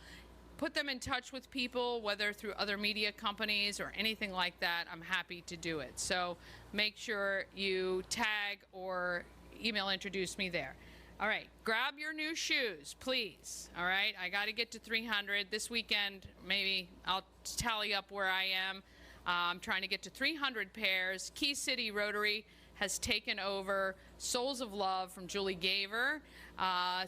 put them in touch with people, whether through other media companies or anything like that. I'm happy to do it. So make sure you tag or email introduce me there. All right, grab your new shoes, please. All right, I got to get to 300 this weekend. Maybe I'll tally up where I am. I'm trying to get to 300 pairs. Key City Rotary has taken over Souls of Love from Julie Gaver,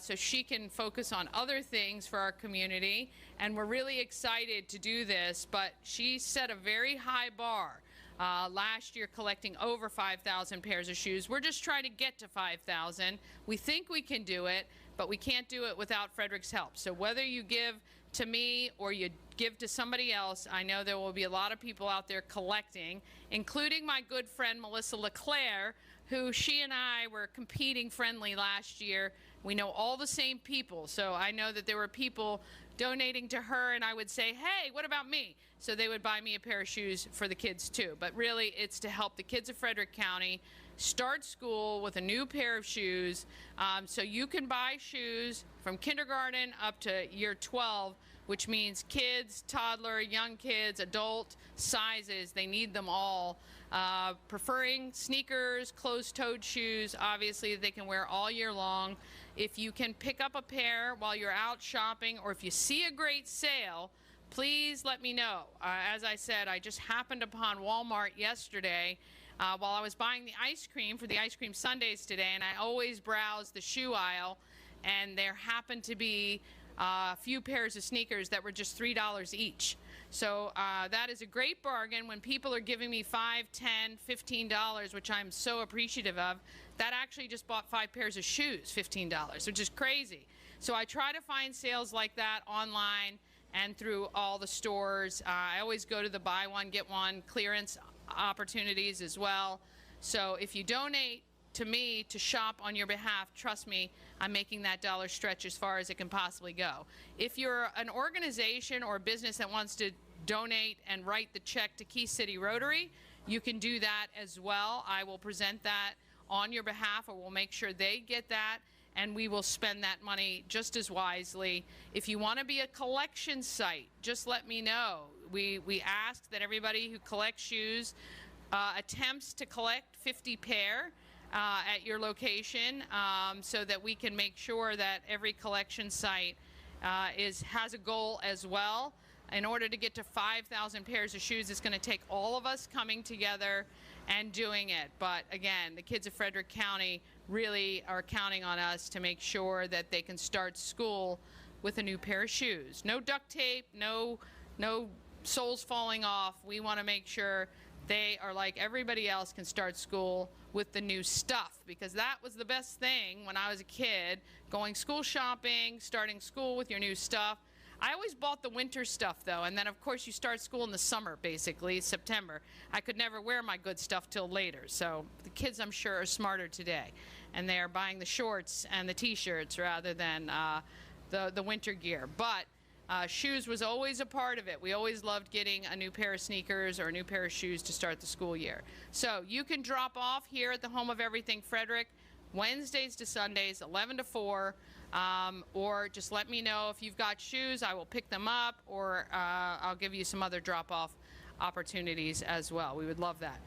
so she can focus on other things for our community. And we're really excited to do this, but she set a very high bar. Last year, collecting over 5,000 pairs of shoes. We're just trying to get to 5,000. We think we can do it, but we can't do it without Frederick's help. So whether you give to me or you give to somebody else, I know there will be a lot of people out there collecting, including my good friend Melissa LeClaire, who she and I were competing friendly last year. We know all the same people, so I know that there were people donating to her, and I would say, hey, what about me? So they would buy me a pair of shoes for the kids too. But really, it's to help the kids of Frederick County start school with a new pair of shoes. So you can buy shoes from kindergarten up to year 12, which means kids, toddler, young kids, adult sizes. They need them all. Preferring sneakers, closed-toed shoes, obviously they can wear all year long. If you can pick up a pair while you're out shopping, or if you see a great sale, please let me know. As I said, I just happened upon Walmart yesterday while I was buying the ice cream for the ice cream sundaes today, and I always browse the shoe aisle, and there happened to be a few pairs of sneakers that were just $3 each. So that is a great bargain. When people are giving me $5, $10, $15, which I'm so appreciative of, that actually just bought 5 pairs of shoes, $15, which is crazy. So I try to find sales like that online, and through all the stores. I always go to the buy one, get one clearance opportunities as well. So if you donate to me to shop on your behalf, trust me, I'm making that dollar stretch as far as it can possibly go. If you're an organization or a business that wants to donate and write the check to Key City Rotary, you can do that as well. I will present that on your behalf, or we'll make sure they get that, and we will spend that money just as wisely. If you want to be a collection site, just let me know. We ask that everybody who collects shoes attempts to collect 50 pair at your location, so that we can make sure that every collection site has a goal as well. In order to get to 5,000 pairs of shoes, it's going to take all of us coming together and doing it. But again, the kids of Frederick County really are counting on us to make sure that they can start school with a new pair of shoes. No duct tape, no soles falling off. We want to make sure they are like everybody else, can start school with the new stuff, because that was the best thing when I was a kid, going school shopping, starting school with your new stuff. I always bought the winter stuff though, and then of course you start school in the summer, basically September. I could never wear my good stuff till later, so the kids, I'm sure, are smarter today, and they are buying the shorts and the t-shirts rather than the winter gear. But shoes was always a part of it. We always loved getting a new pair of sneakers or a new pair of shoes to start the school year. So you can drop off here at the Home of Everything Frederick Wednesdays to Sundays, 11 to 4, or just let me know if you've got shoes. I will pick them up, or I'll give you some other drop-off opportunities as well. We would love that.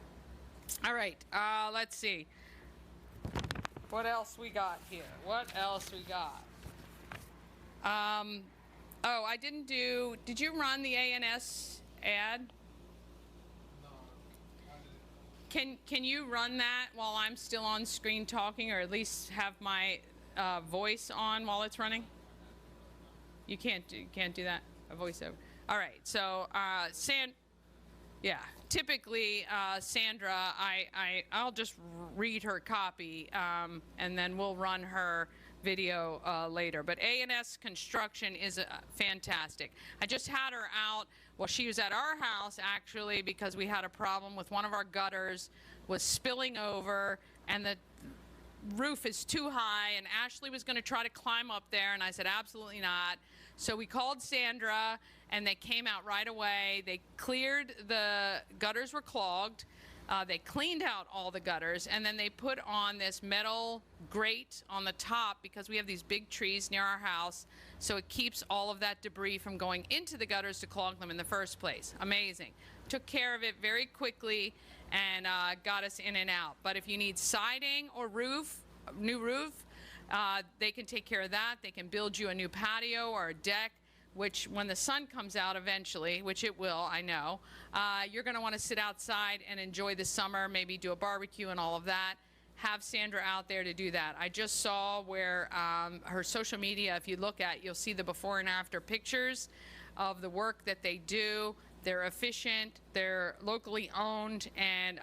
All right, let's see. What else we got here? What else we got? Oh, I didn't do, did you run the ANS ad? Can you run that while I'm still on screen talking, or at least have my voice on while it's running? You can't do that, a voiceover. All right, so typically Sandra, I'll just read her copy, and then we'll run her video later. But ANS Construction is fantastic. I just had her out. Well, she was at our house actually, because we had a problem with one of our gutters was spilling over, and the roof is too high, and Ashley was going to try to climb up there, and I said absolutely not. So we called Sandra, and they came out right away. They cleared, the gutters were clogged. They cleaned out all the gutters, and then they put on this metal grate on the top, because we have these big trees near our house, so it keeps all of that debris from going into the gutters to clog them in the first place. Amazing. Took care of it very quickly and got us in and out. But if you need siding or new roof, they can take care of that. They can build you a new patio or a deck, which when the sun comes out eventually, which it will, I know, you're going to want to sit outside and enjoy the summer, maybe do a barbecue and all of that. Have Sandra out there to do that. I just saw where her social media, if you look at, you'll see the before and after pictures of the work that they do. They're efficient, they're locally owned, and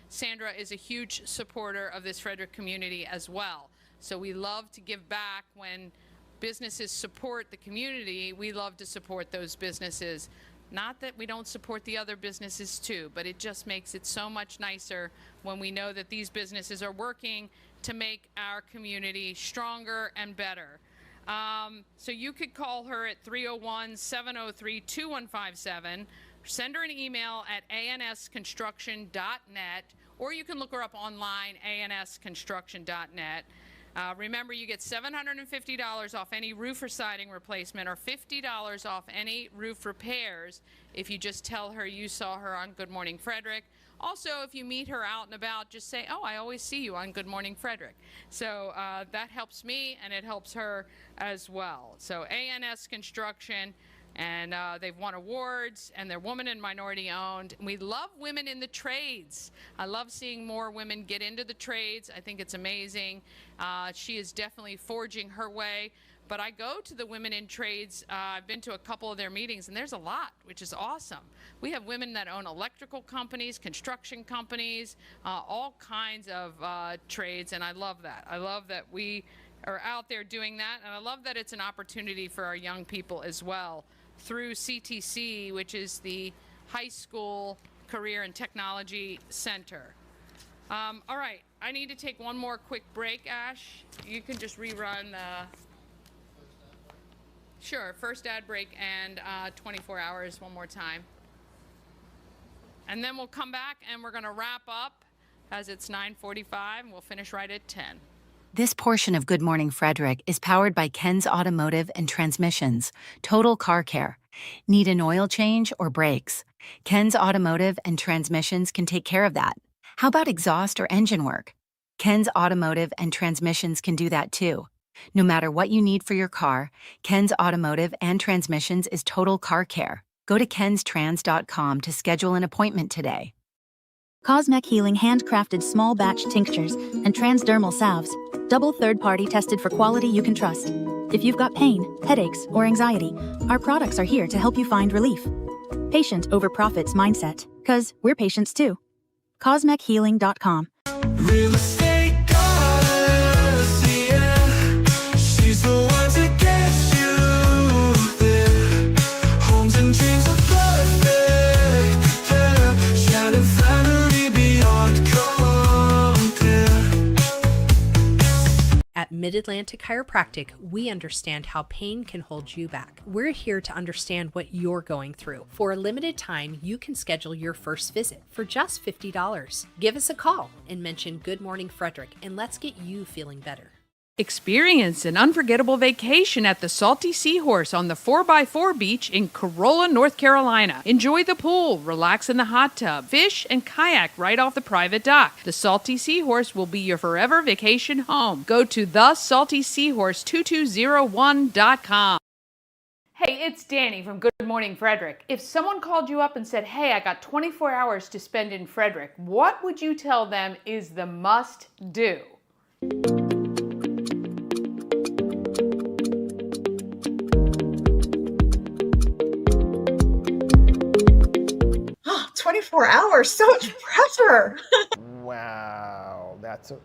Sandra is a huge supporter of this Frederick community as well. So we love to give back. When businesses support the community, we love to support those businesses. Not that we don't support the other businesses too, but it just makes it so much nicer when we know that these businesses are working to make our community stronger and better. So you could call her at 301-703-2157, send her an email at ansconstruction.net, or you can look her up online, ansconstruction.net. Remember, you get $750 off any roof or siding replacement, or $50 off any roof repairs if you just tell her you saw her on Good Morning Frederick. Also, if you meet her out and about, just say, oh, I always see you on Good Morning Frederick. So that helps me, and it helps her as well. So ANS Construction, and they've won awards, and they're woman and minority owned. We love women in the trades. I love seeing more women get into the trades. I think it's amazing. She is definitely forging her way. But I go to the women in trades. I've been to a couple of their meetings, and there's a lot, which is awesome. We have women that own electrical companies, construction companies, all kinds of trades, and I love that. I love that we are out there doing that, and I love that it's an opportunity for our young people as well through CTC, which is the High School Career and Technology Center. All right, I need to take one more quick break, Ash. You can just rerun sure, first ad break and 24 hours one more time. And then we'll come back and we're gonna wrap up as it's 9:45 and we'll finish right at 10. This portion of Good Morning Frederick is powered by Ken's Automotive and Transmissions, Total Car Care. Need an oil change or brakes? Ken's Automotive and Transmissions can take care of that. How about exhaust or engine work? Ken's Automotive and Transmissions can do that too. No matter what you need for your car, Ken's Automotive and Transmissions is Total Car Care. Go to kenstrans.com to schedule an appointment today. Cosmec Healing handcrafted small batch tinctures and transdermal salves, double third-party tested for quality you can trust. If you've got pain, headaches, or anxiety, our products are here to help you find relief. Patient over profits mindset, 'cause we're patients too. CosmecHealing.com. Real estate goddess, yeah. She's the one to get you there. Homes and dreams are perfect, yeah. Shannon Flannery beyond compare. At Mid-Atlantic Chiropractic, we understand how pain can hold you back. We're here to understand what you're going through. For a limited time, you can schedule your first visit for just $50. Give us a call and mention Good Morning Frederick, and let's get you feeling better. Experience an unforgettable vacation at the Salty Seahorse on the 4x4 beach in Corolla, North Carolina. Enjoy the pool, relax in the hot tub, fish, and kayak right off the private dock. The Salty Seahorse will be your forever vacation home. Go to thesaltyseahorse2201.com. Hey, it's Danny from Good Morning Frederick. If someone called you up and said, hey, I got 24 hours to spend in Frederick, what would you tell them is the must do? 24 hours, so much pressure. Wow, that's a,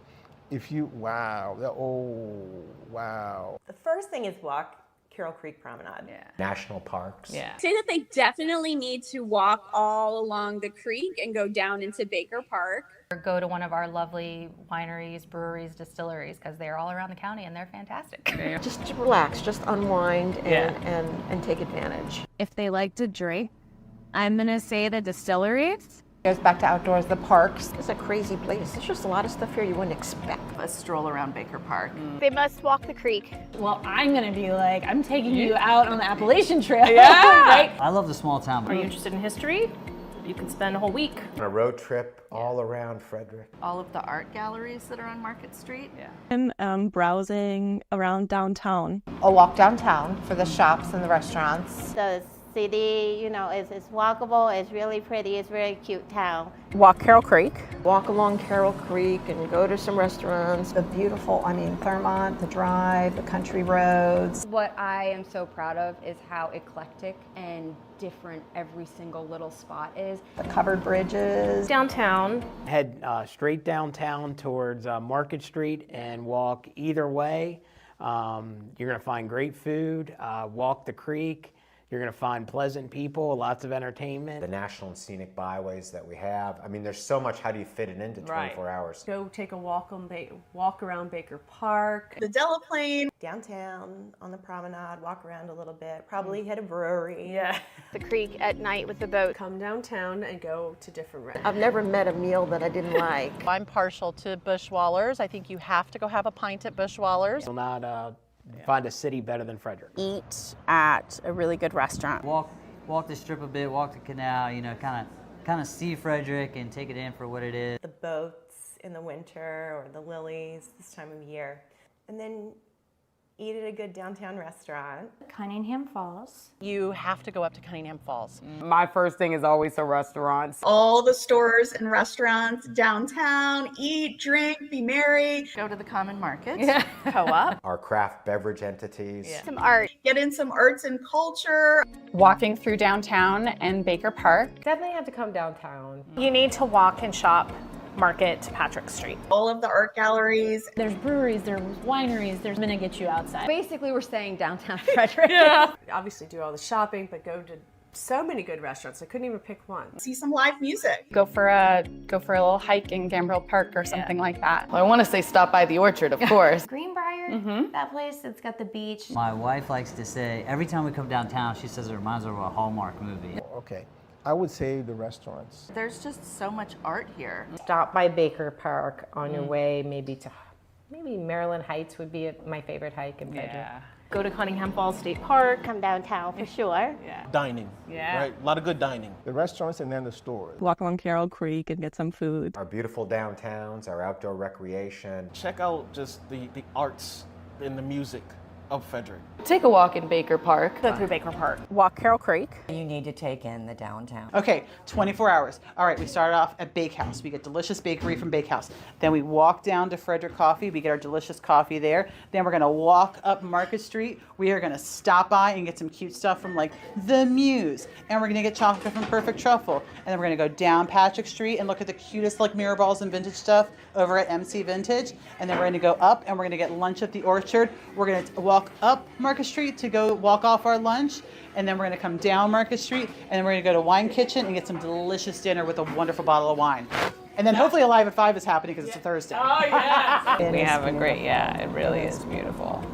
wow. The first thing is walk Carroll Creek Promenade. Yeah. National parks. Yeah. Say that they definitely need to walk all along the creek and go down into Baker Park. Or go to one of our lovely wineries, breweries, distilleries, because they're all around the county and they're fantastic. Just relax, just unwind and take advantage. If they like to drink, I'm gonna say the distilleries. Goes back to outdoors, the parks. It's a crazy place. There's just a lot of stuff here you wouldn't expect. A stroll around Baker Park. They must walk the creek. Well, I'm gonna be like, I'm taking you out on the Appalachian Trail. Yeah. Right? I love the small town. Are you interested in history? You can spend a whole week. On a road trip all around Frederick. All of the art galleries that are on Market Street. And browsing around downtown. A walk downtown for the shops and the restaurants. The city, you know, is walkable, it's really pretty, it's a very cute town. Walk Carroll Creek. Walk along Carroll Creek and go to some restaurants. The beautiful, Claremont, the Drive, the country roads. What I am so proud of is how eclectic and different every single little spot is. The covered bridges. Downtown. Head straight downtown towards Market Street and walk either way. You're gonna find great food, walk the creek. You're going to find pleasant people, lots of entertainment. The national and scenic byways that we have. I mean, there's so much. How do you fit it into 24 hours? Go take a walk around Baker Park. The Delaplane. Downtown on the promenade, walk around a little bit, probably hit a brewery. Yeah. The creek at night with the boat. Come downtown and go to different restaurants. I've never met a meal that I didn't like. I'm partial to Bushwallers. I think you have to go have a pint at Bushwallers. You'll not find a city better than Frederick. Eat at a really good restaurant. Walk the strip a bit, walk the canal, you know, kind of see Frederick and take it in for what it is. The boats in the winter or the lilies this time of year. And then eat at a good downtown restaurant. Cunningham Falls. You have to go up to Cunningham Falls. My first thing is always the restaurants. All the stores and restaurants downtown, eat, drink, be merry. Go to the common market. Yeah. Co-op. Our craft beverage entities. Yeah. Some art. Get in some arts and culture. Walking through downtown and Baker Park. Definitely have to come downtown. You need to walk and shop Market to Patrick Street. All of the art galleries. There's breweries, there's wineries, there's gonna get you outside. Basically, we're saying downtown Frederick. Yeah. Obviously do all the shopping, but go to so many good restaurants. I couldn't even pick one. See some live music. Go for a little hike in Gambrill Park or something like that. Well, I want to say stop by the Orchard, of course. Greenbrier, that place, it's got the beach. My wife likes to say, every time we come downtown, she says it reminds her of a Hallmark movie. Okay, I would say the restaurants. There's just so much art here. Stop by Baker Park on your way, maybe Maryland Heights would be my favorite hike in Frederick. Go to Cunningham Falls State Park. Come downtown for sure. Dining. Right? A lot of good dining. The restaurants and then the stores. Walk along Carroll Creek and get some food. Our beautiful downtowns, our outdoor recreation. Check out just the arts and the music of Frederick. Take a walk in Baker Park. Go through Baker Park. Walk Carroll Creek. You need to take in the downtown. Okay, 24 hours. All right, we started off at Bakehouse. We get delicious bakery from Bakehouse. Then we walk down to Frederick Coffee. We get our delicious coffee there. Then we're gonna walk up Market Street. We are gonna stop by and get some cute stuff from like The Muse. And we're gonna get chocolate from Perfect Truffle. And then we're gonna go down Patrick Street and look at the cutest like mirror balls and vintage stuff over at MC Vintage. And then we're gonna go up and we're gonna get lunch at the Orchard. We're gonna walk up Market Street to go walk off our lunch, and then we're going to come down Market Street, and then we're going to go to Wine Kitchen and get some delicious dinner with a wonderful bottle of wine. And then hopefully Alive at 5 is happening because it's a Thursday. Oh, yeah. We have a great, it really is beautiful.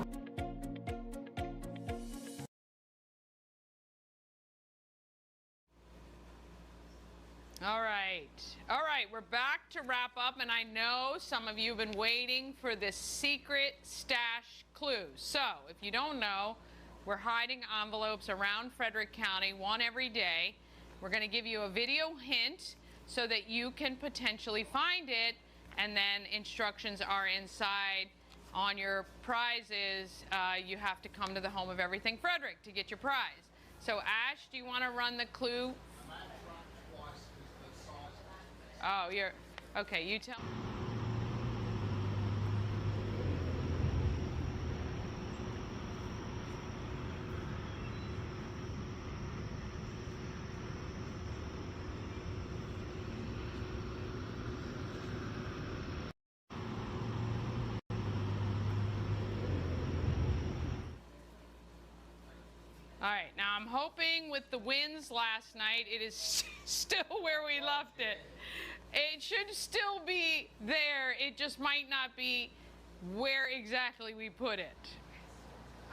All right, we're back to wrap up, and I know some of you have been waiting for this secret stash clue. So, if you don't know, we're hiding envelopes around Frederick County, one every day. We're going to give you a video hint so that you can potentially find it, and then instructions are inside on your prizes. You have to come to the home of Everything Frederick to get your prize. So, Ash, do you want to run the clue? Oh, okay, you tell me. All right, now I'm hoping with the wins last night, it is still where we left it. It should still be there. It just might not be where exactly we put it.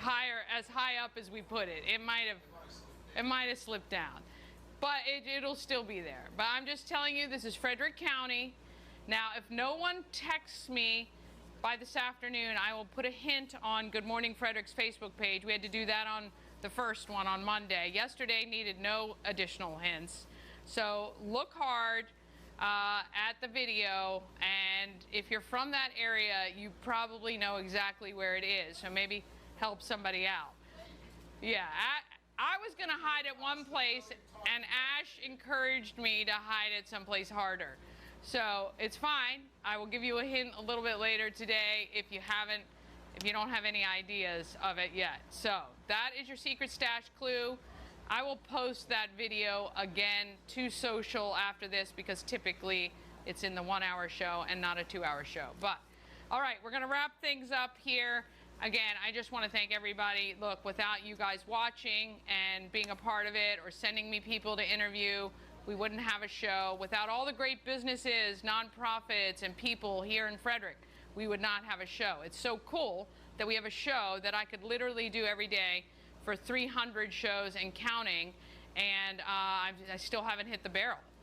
As high up as we put it. It might have slipped down. But it'll still be there. But I'm just telling you, this is Frederick County. Now, if no one texts me by this afternoon, I will put a hint on Good Morning Frederick's Facebook page. We had to do that on the first one on Monday. Yesterday needed no additional hints. So look hard at the video, and if you're from that area, you probably know exactly where it is. So maybe help somebody out. Yeah, I was going to hide it one place, and Ash encouraged me to hide it someplace harder. So it's fine. I will give you a hint a little bit later today if you don't have any ideas of it yet. So that is your secret stash clue. I will post that video again to social after this because typically it's in the 1-hour show and not a 2-hour show. But all right, we're going to wrap things up here. Again, I just want to thank everybody. Look, without you guys watching and being a part of it or sending me people to interview, we wouldn't have a show. Without all the great businesses, nonprofits, and people here in Frederick, we would not have a show. It's so cool that we have a show that I could literally do every day for 300 shows and counting, and I still haven't hit the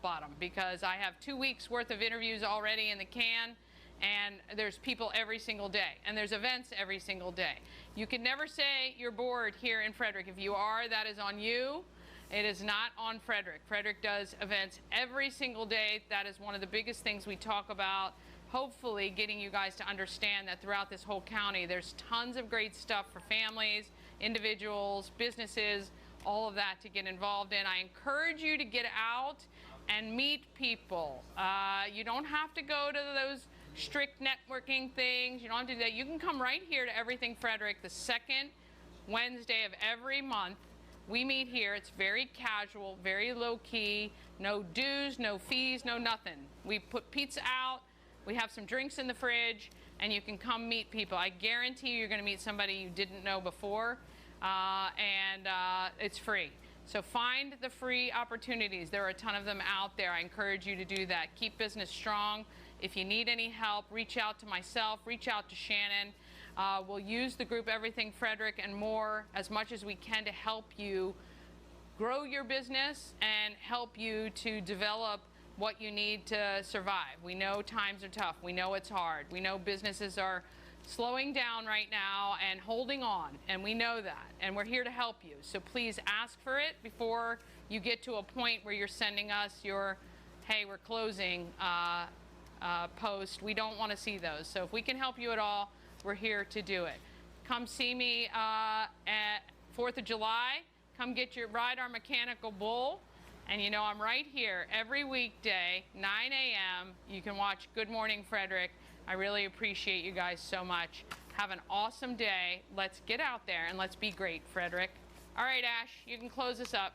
bottom because I have 2 weeks worth of interviews already in the can, and there's people every single day, and there's events every single day. You can never say you're bored here in Frederick. If you are, that is on you. It is not on Frederick. Frederick does events every single day. That is one of the biggest things we talk about. Hopefully getting you guys to understand that throughout this whole county, there's tons of great stuff for families, individuals, businesses, all of that to get involved in. I encourage you to get out and meet people. You don't have to go to those strict networking things. You don't have to do that. You can come right here to Everything Frederick the second Wednesday of every month. We meet here. It's very casual, very low-key, No dues, no fees, no nothing. We put pizza out, we have some drinks in the fridge, and you can come meet people. I guarantee you're going to meet somebody you didn't know before, and it's free. So find the free opportunities. There are a ton of them out there. I encourage you to do that. Keep business strong. If you need any help, reach out to myself, reach out to Shannon. We'll use the group Everything Frederick and more as much as we can to help you grow your business and help you to develop what you need to survive. We know times are tough. We know it's hard. We know businesses are slowing down right now and holding on, and we know that, and we're here to help you. So please ask for it before you get to a point where you're sending us your, hey, we're closing post. We don't want to see those. So if we can help you at all, we're here to do it. Come see me at 4th of July. Come ride our mechanical bull. And you know, I'm right here every weekday, 9 a.m. You can watch Good Morning Frederick. I really appreciate you guys so much. Have an awesome day. Let's get out there and let's be great, Frederick. All right, Ash, you can close us up.